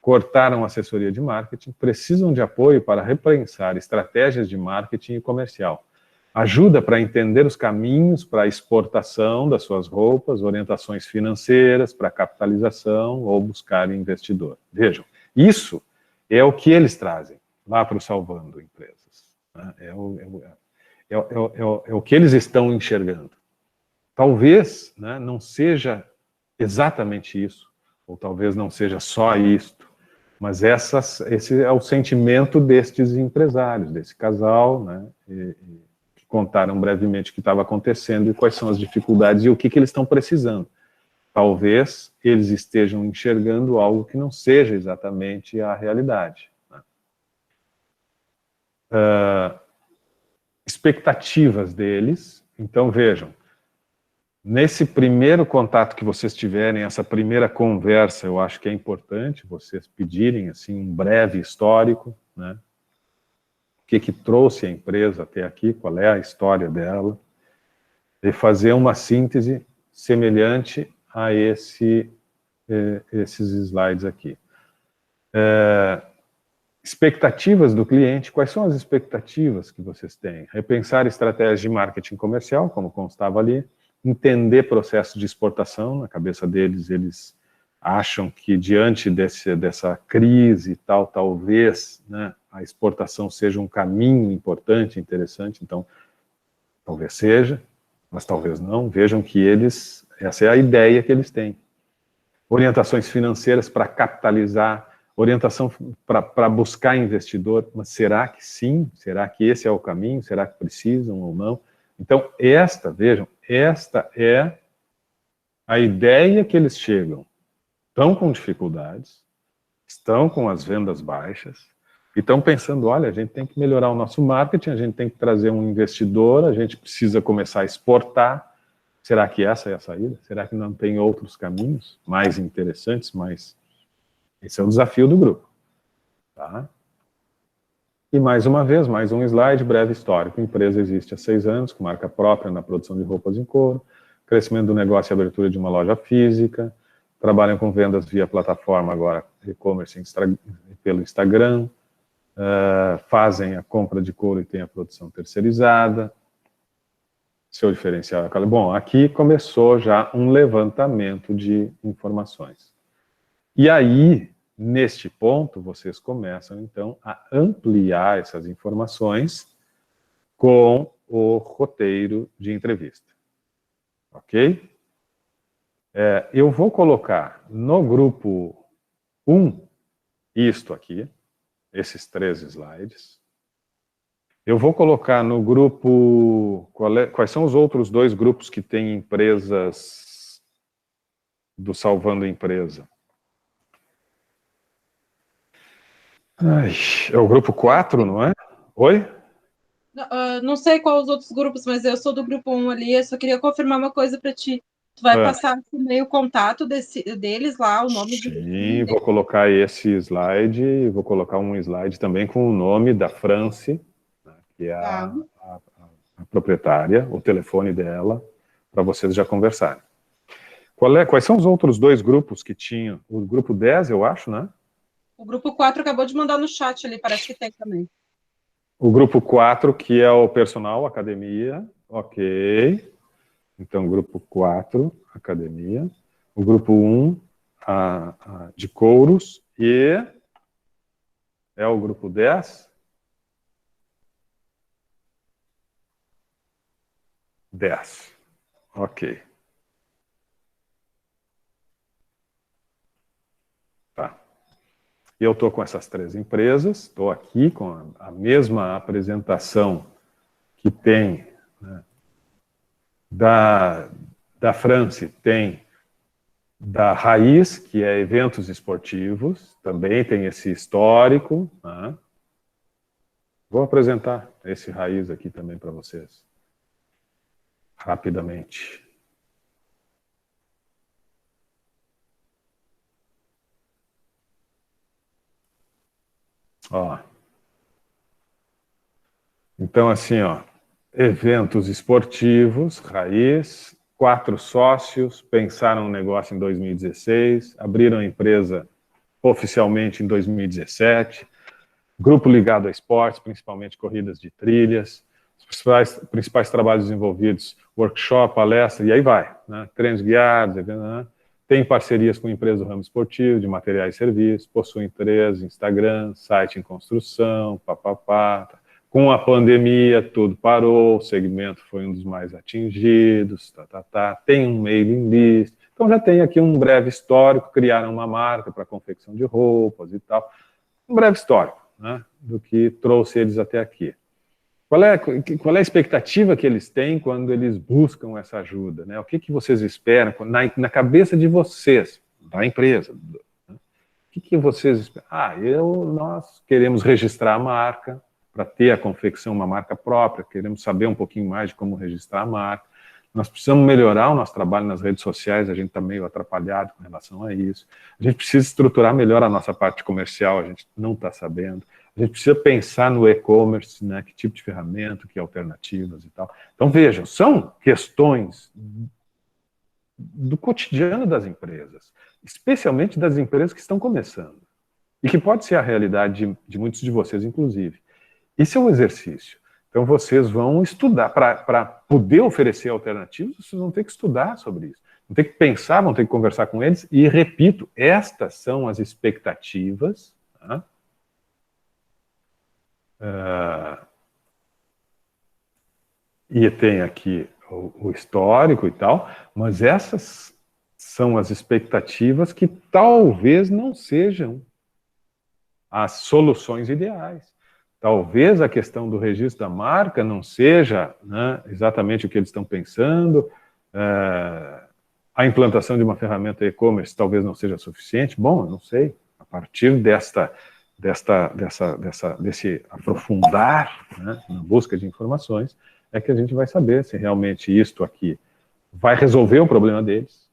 Cortaram assessoria de marketing, precisam de apoio para repensar estratégias de marketing e comercial. Ajuda para entender os caminhos para a exportação das suas roupas, orientações financeiras para capitalização ou buscar investidor. Vejam, isso é o que eles trazem lá para o Salvando Empresas. Né? É o que eles estão enxergando. Talvez, né, não seja exatamente isso, ou talvez não seja só isto, mas esse é o sentimento destes empresários, desse casal, né, que contaram brevemente o que estava acontecendo e quais são as dificuldades e o que eles estão precisando. Talvez eles estejam enxergando algo que não seja exatamente a realidade. Né? Expectativas deles, então vejam, nesse primeiro contato que vocês tiverem, essa primeira conversa, eu acho que é importante vocês pedirem assim, um breve histórico, né? O que trouxe a empresa até aqui, qual é a história dela, e fazer uma síntese semelhante a esses slides aqui. Expectativas do cliente, quais são as expectativas que vocês têm? Repensar estratégias de marketing comercial, como constava ali, entender processo de exportação, na cabeça deles, eles acham que diante dessa crise e tal, talvez, né, a exportação seja um caminho importante, interessante, então, talvez seja, mas talvez não, vejam que essa é a ideia que eles têm. Orientações financeiras para capitalizar, orientação para buscar investidor, mas será que sim? Será que esse é o caminho? Será que precisam ou não? Então, vejam, esta é a ideia que eles chegam. Estão com dificuldades, estão com as vendas baixas, e estão pensando, olha, a gente tem que melhorar o nosso marketing, a gente tem que trazer um investidor, a gente precisa começar a exportar. Será que essa é a saída? Será que não tem outros caminhos mais interessantes? Esse é o desafio do grupo. Tá? E mais uma vez, mais um slide, breve histórico. A empresa existe há 6 anos, com marca própria na produção de roupas em couro, crescimento do negócio e abertura de uma loja física, trabalham com vendas via plataforma agora, e-commerce pelo Instagram, fazem a compra de couro e tem a produção terceirizada. Seu diferencial é... Bom, aqui começou já um levantamento de informações. E aí, neste ponto, vocês começam, então, a ampliar essas informações com o roteiro de entrevista. Ok? Eu vou colocar no grupo 1 isto aqui, esses 3 slides. Eu vou colocar no grupo... Quais são os outros 2 grupos que têm empresas do Salvando Empresa? É o grupo 4, não é? Oi? Não sei qual os outros grupos, mas eu sou do grupo 1 ali, eu só queria confirmar uma coisa para ti. Tu vai passar meio contato deles lá, o nome de... Sim, vou colocar esse slide, e vou colocar um slide também com o nome da France, né, que é a proprietária, o telefone dela, para vocês já conversarem. Quais são os outros 2 grupos que tinham? O grupo 10, eu acho, né? O grupo 4 acabou de mandar no chat ali, parece que tem também. O grupo 4, que é o personal, academia, ok. Então, grupo 4, academia. O grupo 1, de couros. E é o grupo 10? 10. Ok. Tá. E eu estou com essas 3 empresas, estou aqui com a mesma apresentação que tem, né, da France, tem da Raiz, que é eventos esportivos, também tem esse histórico, né? Vou apresentar esse Raiz aqui também para vocês, rapidamente. Ó. Então, assim, ó, eventos esportivos, Raiz, 4 sócios, pensaram um negócio em 2016, abriram a empresa oficialmente em 2017, grupo ligado a esportes, principalmente corridas de trilhas, os principais trabalhos desenvolvidos, workshop, palestra, e aí vai, né? Treinos guiados, né? Tem parcerias com empresas do ramo esportivo, de materiais e serviços, possuem 3 Instagram, site em construção, papapá. Com a pandemia, tudo parou, o segmento foi um dos mais atingidos, tem um mailing list. Então já tem aqui um breve histórico, criaram uma marca para confecção de roupas e tal. Um breve histórico, né, do que trouxe eles até aqui. Qual é a expectativa que eles têm quando eles buscam essa ajuda? Né? O que vocês esperam na cabeça de vocês, da empresa? Né? O que vocês esperam? Nós queremos registrar a marca, para ter a confecção, uma marca própria, queremos saber um pouquinho mais de como registrar a marca, nós precisamos melhorar o nosso trabalho nas redes sociais, a gente está meio atrapalhado com relação a isso, a gente precisa estruturar melhor a nossa parte comercial, a gente não está sabendo, a gente precisa pensar no e-commerce, né, que tipo de ferramenta, que alternativas e tal. Então vejam, são questões do cotidiano das empresas, especialmente das empresas que estão começando, e que pode ser a realidade de muitos de vocês, inclusive. Isso é um exercício. Então, vocês vão estudar. Para poder oferecer alternativas, vocês vão ter que estudar sobre isso. Vão ter que pensar, vão ter que conversar com eles. E, repito, estas são as expectativas. Tá? E tem aqui o histórico e tal. Mas essas são as expectativas que talvez não sejam as soluções ideais. Talvez a questão do registro da marca não seja, né, exatamente o que eles estão pensando, a implantação de uma ferramenta e-commerce talvez não seja suficiente. Bom, eu não sei, a partir desse aprofundar, né, na busca de informações, é que a gente vai saber se realmente isto aqui vai resolver o problema deles,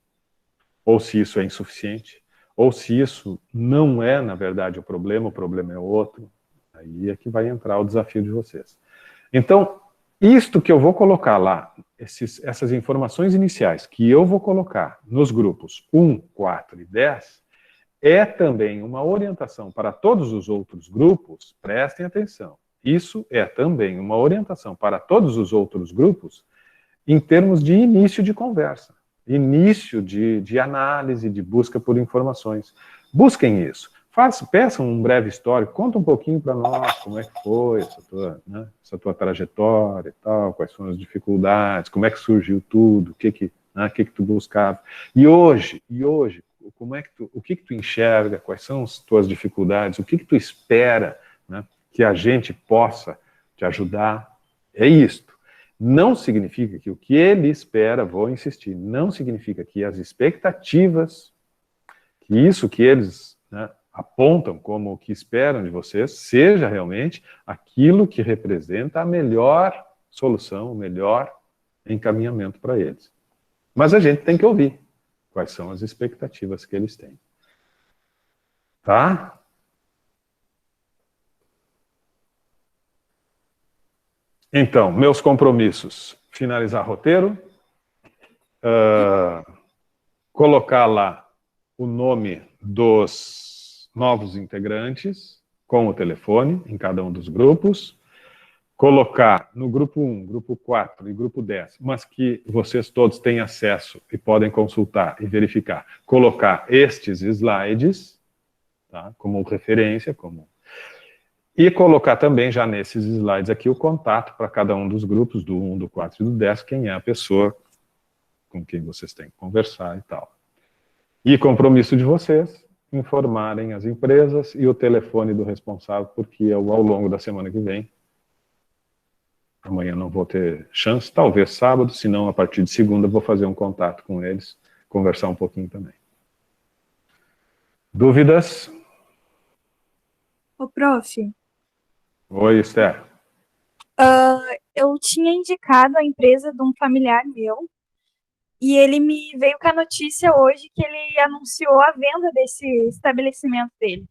ou se isso é insuficiente, ou se isso não é, na verdade, o problema é outro. Aí é que vai entrar o desafio de vocês. Então, isto que eu vou colocar lá, essas informações iniciais que eu vou colocar nos grupos 1, 4 e 10, é também uma orientação para todos os outros grupos, prestem atenção. Isso é também uma orientação para todos os outros grupos em termos de início de conversa, início de análise, de busca por informações. Busquem isso. Peçam um breve histórico, conta um pouquinho para nós como é que foi essa tua trajetória e tal, quais foram as dificuldades, como é que surgiu tudo, o que tu buscava. E hoje, o que tu enxerga, quais são as tuas dificuldades, o que tu espera, né, que a gente possa te ajudar. É isto. Não significa que o que ele espera, vou insistir, não significa que as expectativas, que isso que eles, né, apontam como o que esperam de vocês, seja realmente aquilo que representa a melhor solução, o melhor encaminhamento para eles. Mas a gente tem que ouvir quais são as expectativas que eles têm. Tá? Então, meus compromissos. Finalizar roteiro, colocar lá o nome dos novos integrantes, com o telefone, em cada um dos grupos, colocar no grupo 1, grupo 4 e grupo 10, mas que vocês todos têm acesso e podem consultar e verificar, colocar estes slides, tá, como referência, e colocar também já nesses slides aqui o contato para cada um dos grupos, do 1, do 4 e do 10, quem é a pessoa com quem vocês têm que conversar e tal. E compromisso de vocês informarem as empresas e o telefone do responsável, porque eu, ao longo da semana que vem, amanhã não vou ter chance, talvez sábado, se não, a partir de segunda, vou fazer um contato com eles, conversar um pouquinho também. Dúvidas? Ô, prof, Oi, Esther. eu tinha indicado a empresa de um familiar meu e ele me veio com a notícia hoje que ele anunciou a venda desse estabelecimento dele.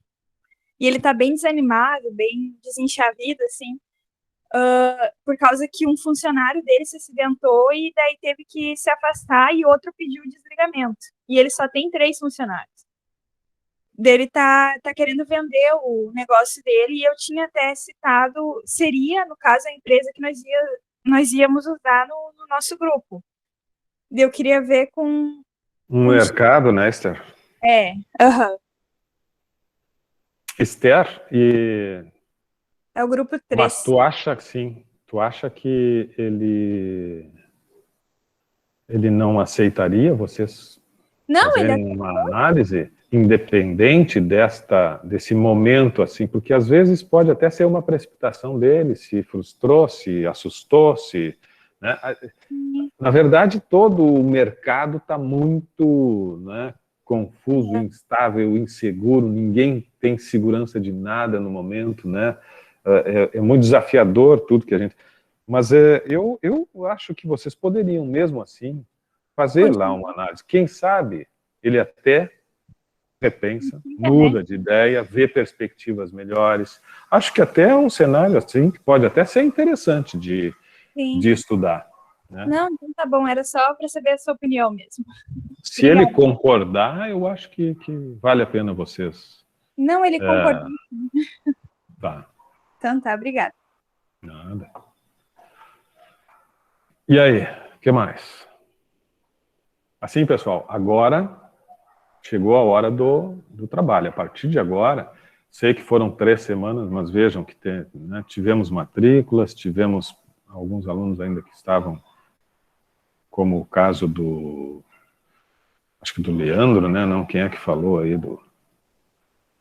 E ele tá bem desanimado, bem desenchavido, assim, por causa que um funcionário dele se acidentou e daí teve que se afastar e outro pediu o desligamento. E ele só tem 3 funcionários. Dele tá querendo vender o negócio dele, e eu tinha até citado, seria, no caso, a empresa que nós íamos usar no nosso grupo. Eu queria ver com... Um mercado, né, Esther? Aham. Esther, e... É o grupo 3. Mas tu acha que sim? Tu acha que ele não aceitaria vocês fazerem uma análise independente desse momento, assim, porque às vezes pode até ser uma precipitação dele, se frustrou, se assustou, né? Na verdade, todo o mercado está muito, né, confuso, instável, inseguro, ninguém tem segurança de nada no momento, né? É muito desafiador tudo que a gente... Mas eu acho que vocês poderiam, mesmo assim, fazer lá uma análise. Quem sabe ele até repensa, muda de ideia, vê perspectivas melhores. Acho que até é um cenário assim que pode até ser interessante de estudar. Né? Não, então tá bom, era só para saber a sua opinião mesmo. Se ele concordar, eu acho que vale a pena vocês... Não, ele concordou. Tá. Então tá, obrigada. Nada. E aí, o que mais? Assim, pessoal, agora chegou a hora do trabalho. A partir de agora, sei que foram 3 semanas, mas vejam que tivemos matrículas, tivemos alguns alunos ainda que estavam, como o caso acho que do Leandro, né? Não, quem é que falou aí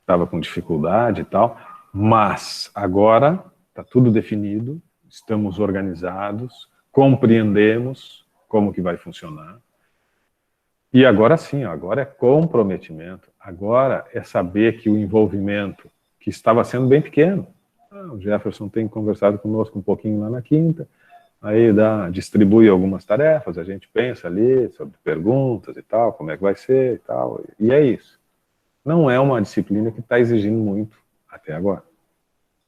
estava com dificuldade e tal, mas agora está tudo definido, estamos organizados, compreendemos como que vai funcionar. E agora sim, agora é comprometimento, agora é saber que o envolvimento, que estava sendo bem pequeno, o Jefferson tem conversado conosco um pouquinho lá na quinta, aí distribui algumas tarefas, a gente pensa ali sobre perguntas e tal, como é que vai ser e tal, e é isso. Não é uma disciplina que está exigindo muito até agora.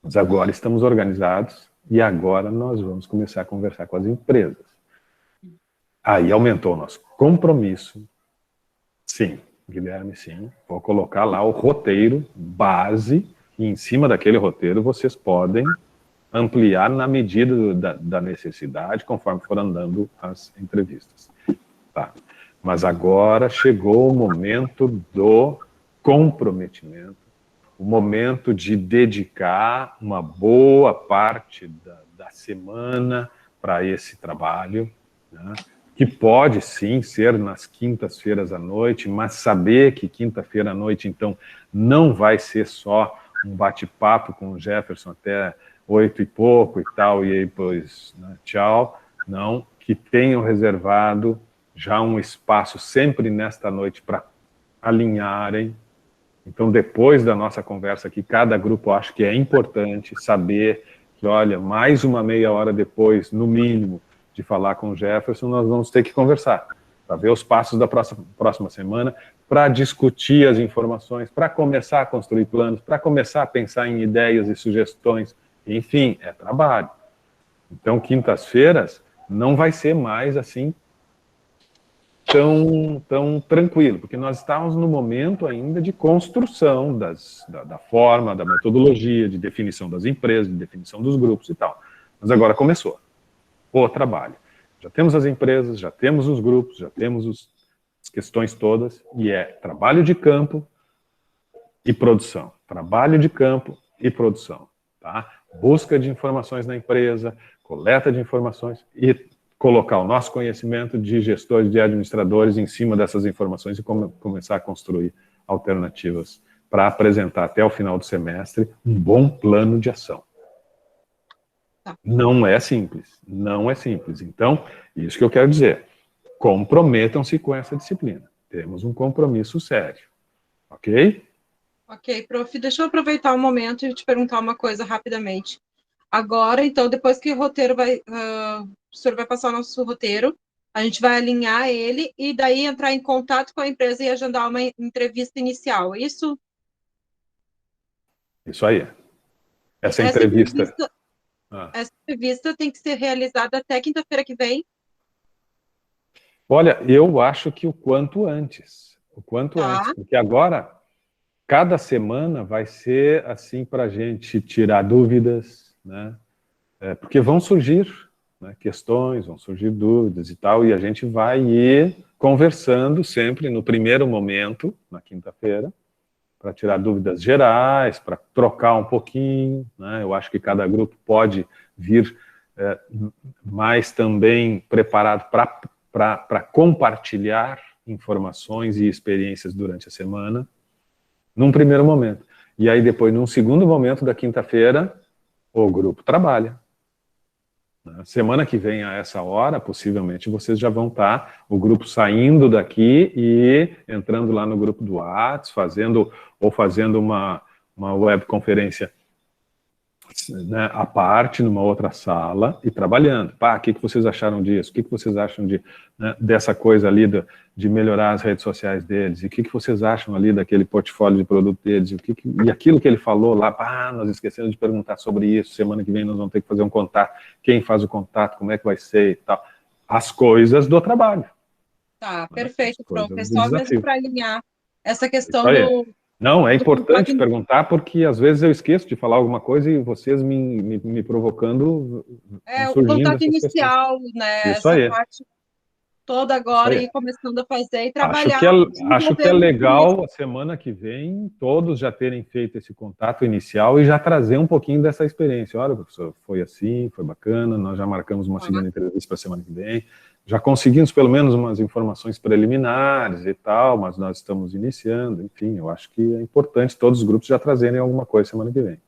Mas agora estamos organizados e agora nós vamos começar a conversar com as empresas. Aí aumentou o nosso compromisso. Sim, Guilherme, sim. Vou colocar lá o roteiro base e em cima daquele roteiro vocês podem ampliar na medida da necessidade, conforme for andando as entrevistas. Tá. Mas agora chegou o momento do comprometimento, o momento de dedicar uma boa parte da semana para esse trabalho, né? Que pode sim ser nas quintas-feiras à noite, mas saber que quinta-feira à noite, então, não vai ser só um bate-papo com o Jefferson até 8 e pouco e tal, e aí depois, né, tchau. Não, que tenham reservado já um espaço sempre nesta noite para alinharem. Então, depois da nossa conversa aqui, cada grupo acho que é importante saber que, olha, mais uma meia hora depois, no mínimo, de falar com o Jefferson, nós vamos ter que conversar, para ver os passos da próxima semana, para discutir as informações, para começar a construir planos, para começar a pensar em ideias e sugestões, enfim, é trabalho. Então, quintas-feiras não vai ser mais assim tão tranquilo, porque nós estávamos no momento ainda de construção da forma, da metodologia, de definição das empresas, de definição dos grupos e tal. Mas agora começou o trabalho. Já temos as empresas, já temos os grupos, já temos as questões todas, e é trabalho de campo e produção. Trabalho de campo e produção. Tá? Busca de informações na empresa, coleta de informações e colocar o nosso conhecimento de gestores, de administradores em cima dessas informações e começar a construir alternativas para apresentar até o final do semestre um bom plano de ação. Não é simples, não é simples. Então, isso que eu quero dizer, comprometam-se com essa disciplina. Temos um compromisso sério, ok? Ok, prof, deixa eu aproveitar um momento e te perguntar uma coisa rapidamente. Agora, então, depois que o roteiro o senhor vai passar o nosso roteiro, a gente vai alinhar ele e daí entrar em contato com a empresa e agendar uma entrevista inicial, é isso? Isso aí. Essa entrevista tem que ser realizada até quinta-feira que vem? Olha, eu acho que o quanto antes. O quanto antes. Porque agora, cada semana vai ser assim para a gente tirar dúvidas, né? Porque vão surgir, né, questões, vão surgir dúvidas e tal, e a gente vai ir conversando sempre no primeiro momento, na quinta-feira, para tirar dúvidas gerais, para trocar um pouquinho, né? Eu acho que cada grupo pode vir mais também preparado para compartilhar informações e experiências durante a semana, num primeiro momento. E aí depois, num segundo momento da quinta-feira, o grupo trabalha. Semana que vem, a essa hora, possivelmente, vocês já vão estar, o grupo saindo daqui e entrando lá no grupo do WhatsApp, fazendo uma webconferência, né, à parte, numa outra sala, e trabalhando. O que vocês acharam disso? O que vocês acham dessa coisa ali de melhorar as redes sociais deles? E o que vocês acham ali daquele portfólio de produto deles? E aquilo que ele falou lá, nós esquecemos de perguntar sobre isso, semana que vem nós vamos ter que fazer um contato. Quem faz o contato, como é que vai ser e tal. As coisas do trabalho. Tá, perfeito, prof. É só mesmo para alinhar essa questão do... Não, é importante perguntar, porque às vezes eu esqueço de falar alguma coisa e vocês me provocando. O contato inicial, né? Isso aí. Essa parte toda agora e começando a fazer e trabalhar. Acho que é legal a semana que vem todos já terem feito esse contato inicial e já trazer um pouquinho dessa experiência. Olha, professor, foi assim, foi bacana, nós já marcamos uma segunda entrevista para a semana que vem. Já conseguimos pelo menos umas informações preliminares e tal, mas nós estamos iniciando, enfim, eu acho que é importante todos os grupos já trazerem alguma coisa semana que vem.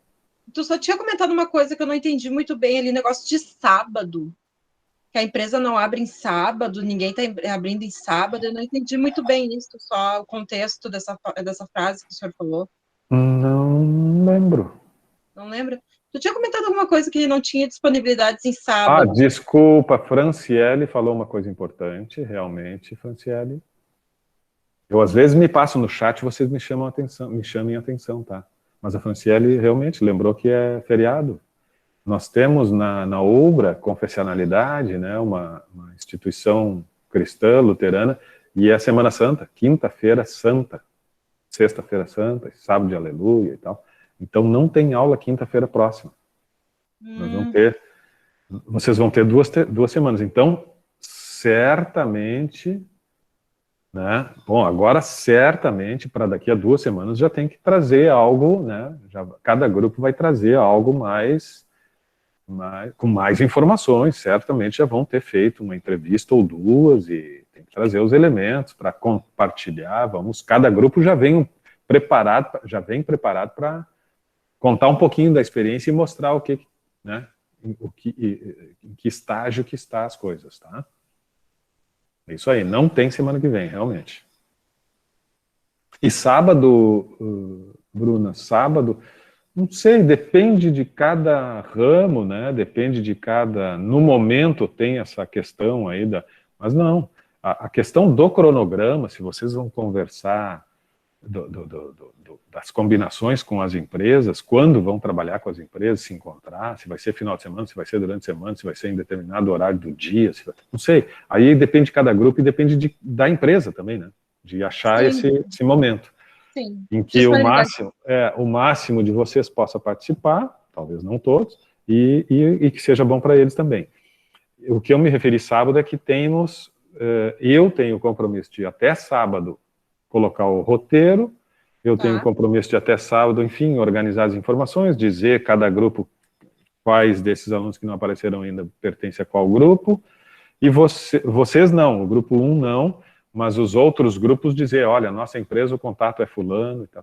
Tu só tinha comentado uma coisa que eu não entendi muito bem ali, negócio de sábado, que a empresa não abre em sábado, ninguém está abrindo em sábado, eu não entendi muito bem isso, só o contexto dessa frase que o senhor falou. Não lembro. Não lembra? Tu tinha comentado alguma coisa que não tinha disponibilidades em sábado. Desculpa, Franciele falou uma coisa importante, realmente, Franciele. Eu, às vezes, me passo no chat e vocês me chamem atenção, tá? Mas a Franciele realmente lembrou que é feriado. Nós temos na Ubra Confessionalidade, né, uma instituição cristã, luterana, e é a Semana Santa, Quinta-feira Santa, Sexta-feira Santa, Sábado de Aleluia e tal. Então, não tem aula quinta-feira próxima. Vocês vão ter duas semanas. Então, certamente, né? Bom, agora, certamente, para daqui a 2 semanas, já tem que trazer algo, né? Cada grupo vai trazer algo com mais informações. Certamente já vão ter feito uma entrevista ou 2 e tem que trazer os elementos para compartilhar. Cada grupo já vem preparado para contar um pouquinho da experiência e mostrar o que, né, em que estágio que está as coisas, tá? É isso aí, não tem semana que vem, realmente. E sábado, Bruna, não sei, depende de cada ramo, né, depende de cada... No momento tem essa questão aí Mas não, a questão do cronograma, se vocês vão conversar das combinações com as empresas, quando vão trabalhar com as empresas, se encontrar, se vai ser final de semana, se vai ser durante a semana, se vai ser em determinado horário do dia, não sei. Aí depende de cada grupo e depende da empresa também, né? De achar esse momento. Sim. Em que o máximo de vocês possa participar, talvez não todos, e que seja bom para eles também. O que eu me referi sábado é que eu tenho o compromisso de até sábado colocar o roteiro, eu tenho compromisso de até sábado, enfim, organizar as informações, dizer cada grupo quais desses alunos que não apareceram ainda pertence a qual grupo, e vocês não, o grupo 1 não, mas os outros grupos dizer, olha, nossa empresa, o contato é fulano, e tá.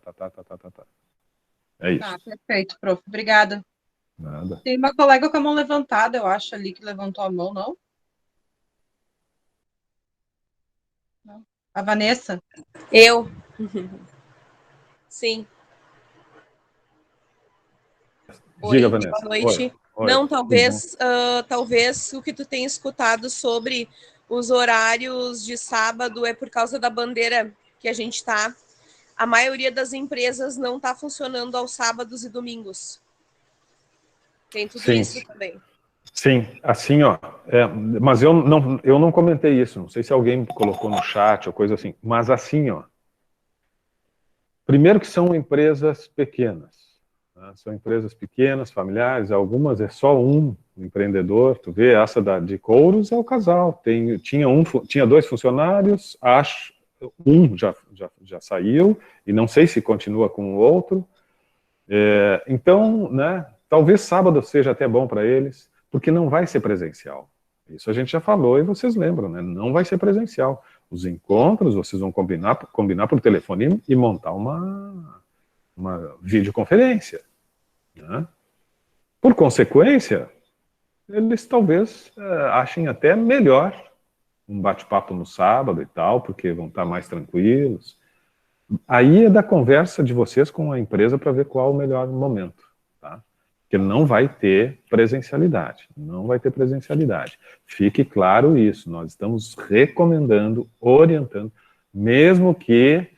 É isso. Tá, perfeito, prof. Obrigada. Nada. Tem uma colega com a mão levantada, eu acho, ali, que levantou a mão, não? Não. A Vanessa? Eu. Sim. Diga, Oi, Vanessa. boa noite. Oi. Não, talvez o que tu tenha escutado sobre os horários de sábado é por causa da bandeira que a gente tá. A maioria das empresas não está funcionando aos sábados e domingos. Tem tudo isso também. Sim, assim, ó. Mas eu não comentei isso. Não sei se alguém colocou no chat ou coisa assim. Mas assim, ó. Primeiro que são empresas pequenas. Né? São empresas pequenas, familiares. Algumas é só um empreendedor. Tu vê, essa de Couros é o casal. Tinha 2 funcionários. Acho um já saiu e não sei se continua com o outro. Então, né? Talvez sábado seja até bom para eles, porque não vai ser presencial. Isso a gente já falou e vocês lembram, né? Não vai ser presencial. Os encontros, vocês vão combinar por telefone e montar uma videoconferência. Né? Por consequência, eles talvez achem até melhor um bate-papo no sábado e tal, porque vão estar mais tranquilos. Aí é da conversa de vocês com a empresa para ver qual é o melhor momento. Tá? Porque não vai ter presencialidade. Não vai ter presencialidade. Fique claro isso. Nós estamos recomendando, orientando, mesmo que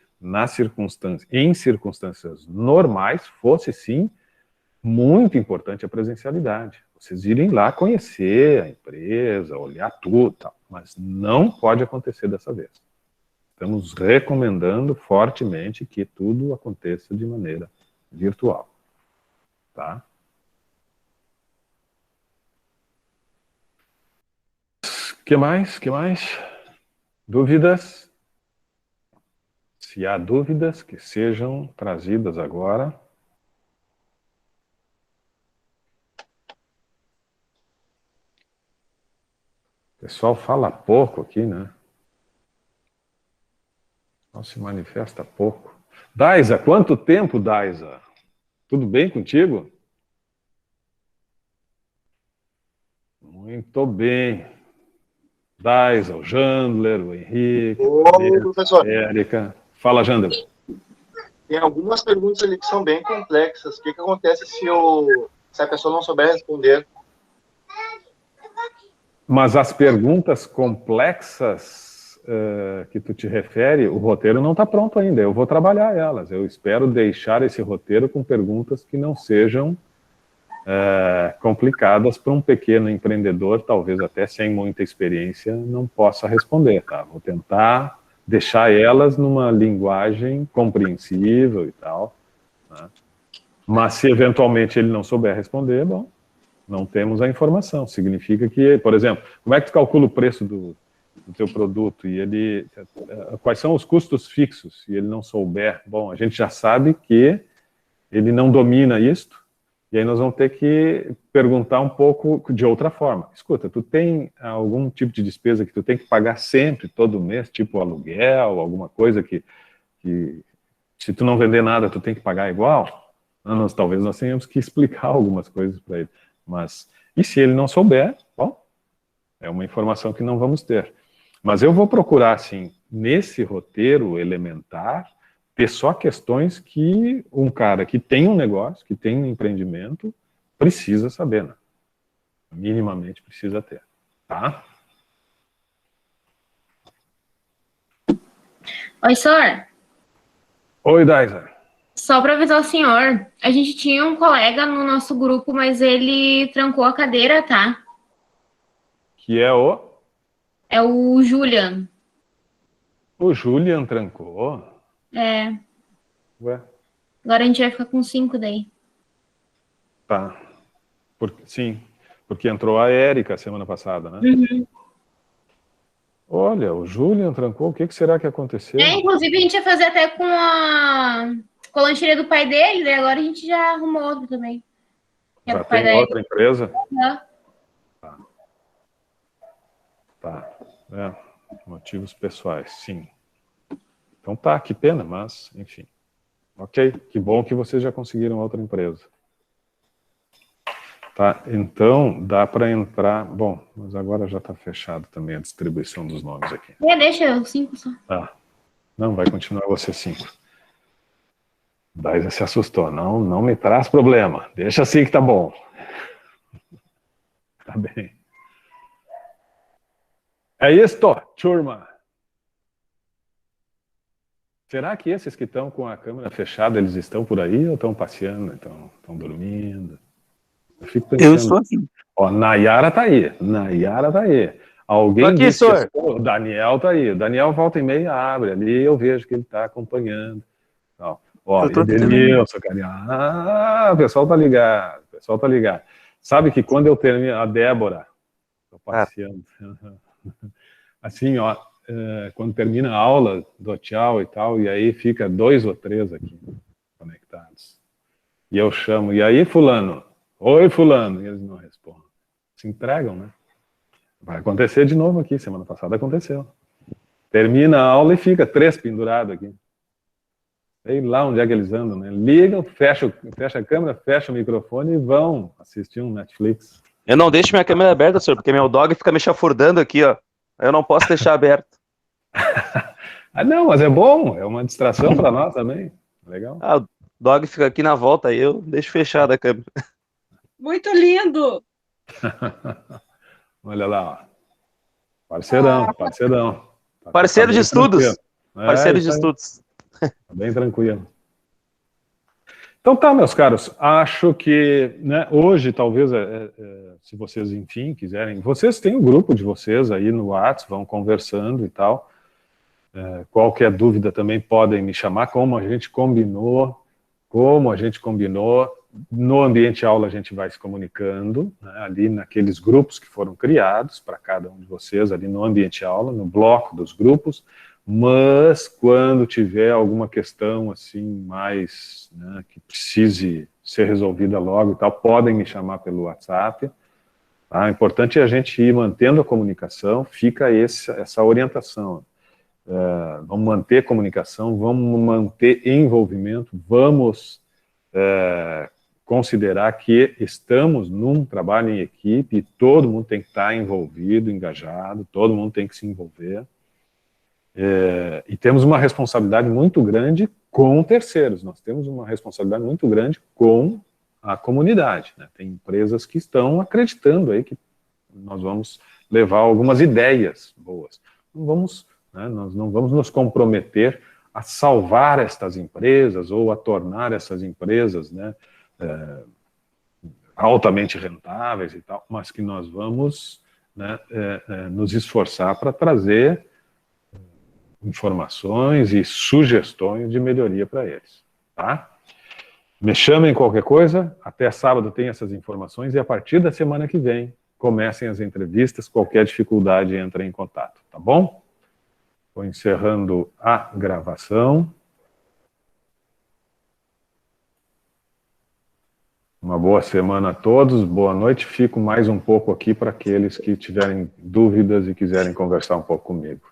em circunstâncias normais, fosse sim muito importante a presencialidade. Vocês irem lá conhecer a empresa, olhar tudo, tal, mas não pode acontecer dessa vez. Estamos recomendando fortemente que tudo aconteça de maneira virtual. Tá? Que mais? Dúvidas? Se há dúvidas, que sejam trazidas agora. O pessoal fala pouco aqui, né? Não se manifesta pouco. Daisa, quanto tempo, Daisa? Tudo bem contigo? Muito bem. Daisa, o Jandler, o Henrique, professor. a Érica. Fala, Jandler. Tem algumas perguntas ali que são bem complexas. O que acontece se a pessoa não souber responder? Mas as perguntas complexas que tu te refere, o roteiro não está pronto ainda. Eu vou trabalhar elas. Eu espero deixar esse roteiro com perguntas que não sejam complicadas para um pequeno empreendedor, talvez até sem muita experiência, não possa responder. Tá? Vou tentar deixar elas numa linguagem compreensível e tal. Né? Mas se eventualmente ele não souber responder, bom, não temos a informação. Significa que, por exemplo, como é que tu calcula o preço do teu produto e quais são os custos fixos? E ele não souber, bom, a gente já sabe que ele não domina isto, e aí nós vamos ter que perguntar um pouco de outra forma. Escuta, tu tem algum tipo de despesa que tu tem que pagar sempre, todo mês, tipo aluguel, alguma coisa que se tu não vender nada, tu tem que pagar igual? Talvez nós tenhamos que explicar algumas coisas para ele. Mas, e se ele não souber, bom, é uma informação que não vamos ter. Mas eu vou procurar, assim, nesse roteiro elementar, ter só questões que um cara que tem um negócio, que tem um empreendimento, precisa saber, né? Minimamente precisa ter, tá? Oi, senhor. Oi, Daisa. Só para avisar o senhor, a gente tinha um colega no nosso grupo, mas ele trancou a cadeira, tá? Que é o? É o Julian. O Julian trancou? É. Ué? Agora a gente vai ficar com 5 daí. Tá. Sim, porque entrou a Érica semana passada, né? Uhum. Olha, o Julian trancou, o que será que aconteceu? Inclusive a gente ia fazer até com a lancheria do pai dele, daí agora a gente já arrumou outro também. Já tem outra empresa? Uhum. Tá. Motivos pessoais, sim. Então tá, que pena, mas, enfim. Ok, que bom que vocês já conseguiram outra empresa. Tá, então dá para entrar... Bom, mas agora já está fechado também a distribuição dos nomes aqui. Deixa os 5 só. Tá. Não, vai continuar você 5. Daí se assustou. Não me traz problema. Deixa assim que tá bom. Tá bem. É isto, turma. Será que esses que estão com a câmera fechada, eles estão por aí ou estão passeando, estão dormindo? Eu fico pensando. Eu estou aqui. Ó, Nayara tá aí. Nayara tá aí. Alguém aqui, disse senhor. que o Daniel tá aí. O Daniel volta e meia abre ali, eu vejo que ele tá acompanhando. Ó, Edenilson, cara. O pessoal tá ligado. O pessoal tá ligado. Sabe que quando eu termino, a Débora, tô passeando. Assim, ó, quando termina a aula, dou tchau e tal, e aí fica 2 ou 3 aqui conectados. E eu chamo, e aí, fulano? Oi, fulano. E eles não respondem. Se entregam, né? Vai acontecer de novo aqui, semana passada aconteceu. Termina a aula e fica 3 pendurados aqui. Sei lá onde é que eles andam, né? Ligam, fecha a câmera, fecha o microfone e vão assistir um Netflix. Eu não deixo minha câmera aberta, senhor, porque meu dog fica me chafurdando aqui, ó. Eu não posso deixar aberto. Não, mas é bom, é uma distração para nós também. Legal. O dog fica aqui na volta, aí eu deixo fechada a câmera. Muito lindo! Olha lá, ó. Parceirão. Parceiro de estudos. Parceiro de estudos. Tá bem tranquilo. Então tá, meus caros, acho que, né, hoje talvez, se vocês, enfim, quiserem, vocês têm o grupo de vocês aí no WhatsApp, vão conversando e tal, qualquer dúvida também podem me chamar, como a gente combinou, no ambiente aula a gente vai se comunicando, né, ali naqueles grupos que foram criados para cada um de vocês, ali no ambiente aula, no bloco dos grupos. Mas quando tiver alguma questão assim mais, né, que precise ser resolvida logo e tal, podem me chamar pelo WhatsApp. Tá? O importante é a gente ir mantendo a comunicação, fica essa orientação. Vamos manter comunicação, vamos manter envolvimento, vamos considerar que estamos num trabalho em equipe e todo mundo tem que estar envolvido, engajado, todo mundo tem que se envolver. E temos uma responsabilidade muito grande com terceiros, nós temos uma responsabilidade muito grande com a comunidade, né? Tem empresas que estão acreditando aí que nós vamos levar algumas ideias boas. Nós não vamos nos comprometer a salvar estas empresas ou a tornar essas empresas, né, altamente rentáveis e tal, mas que nós vamos, né, nos esforçar para trazer informações e sugestões de melhoria para eles, tá? Me chamem qualquer coisa, até sábado tem essas informações e a partir da semana que vem comecem as entrevistas, qualquer dificuldade entre em contato, tá bom? Estou encerrando a gravação. Uma boa semana a todos, boa noite, fico mais um pouco aqui para aqueles que tiverem dúvidas e quiserem conversar um pouco comigo.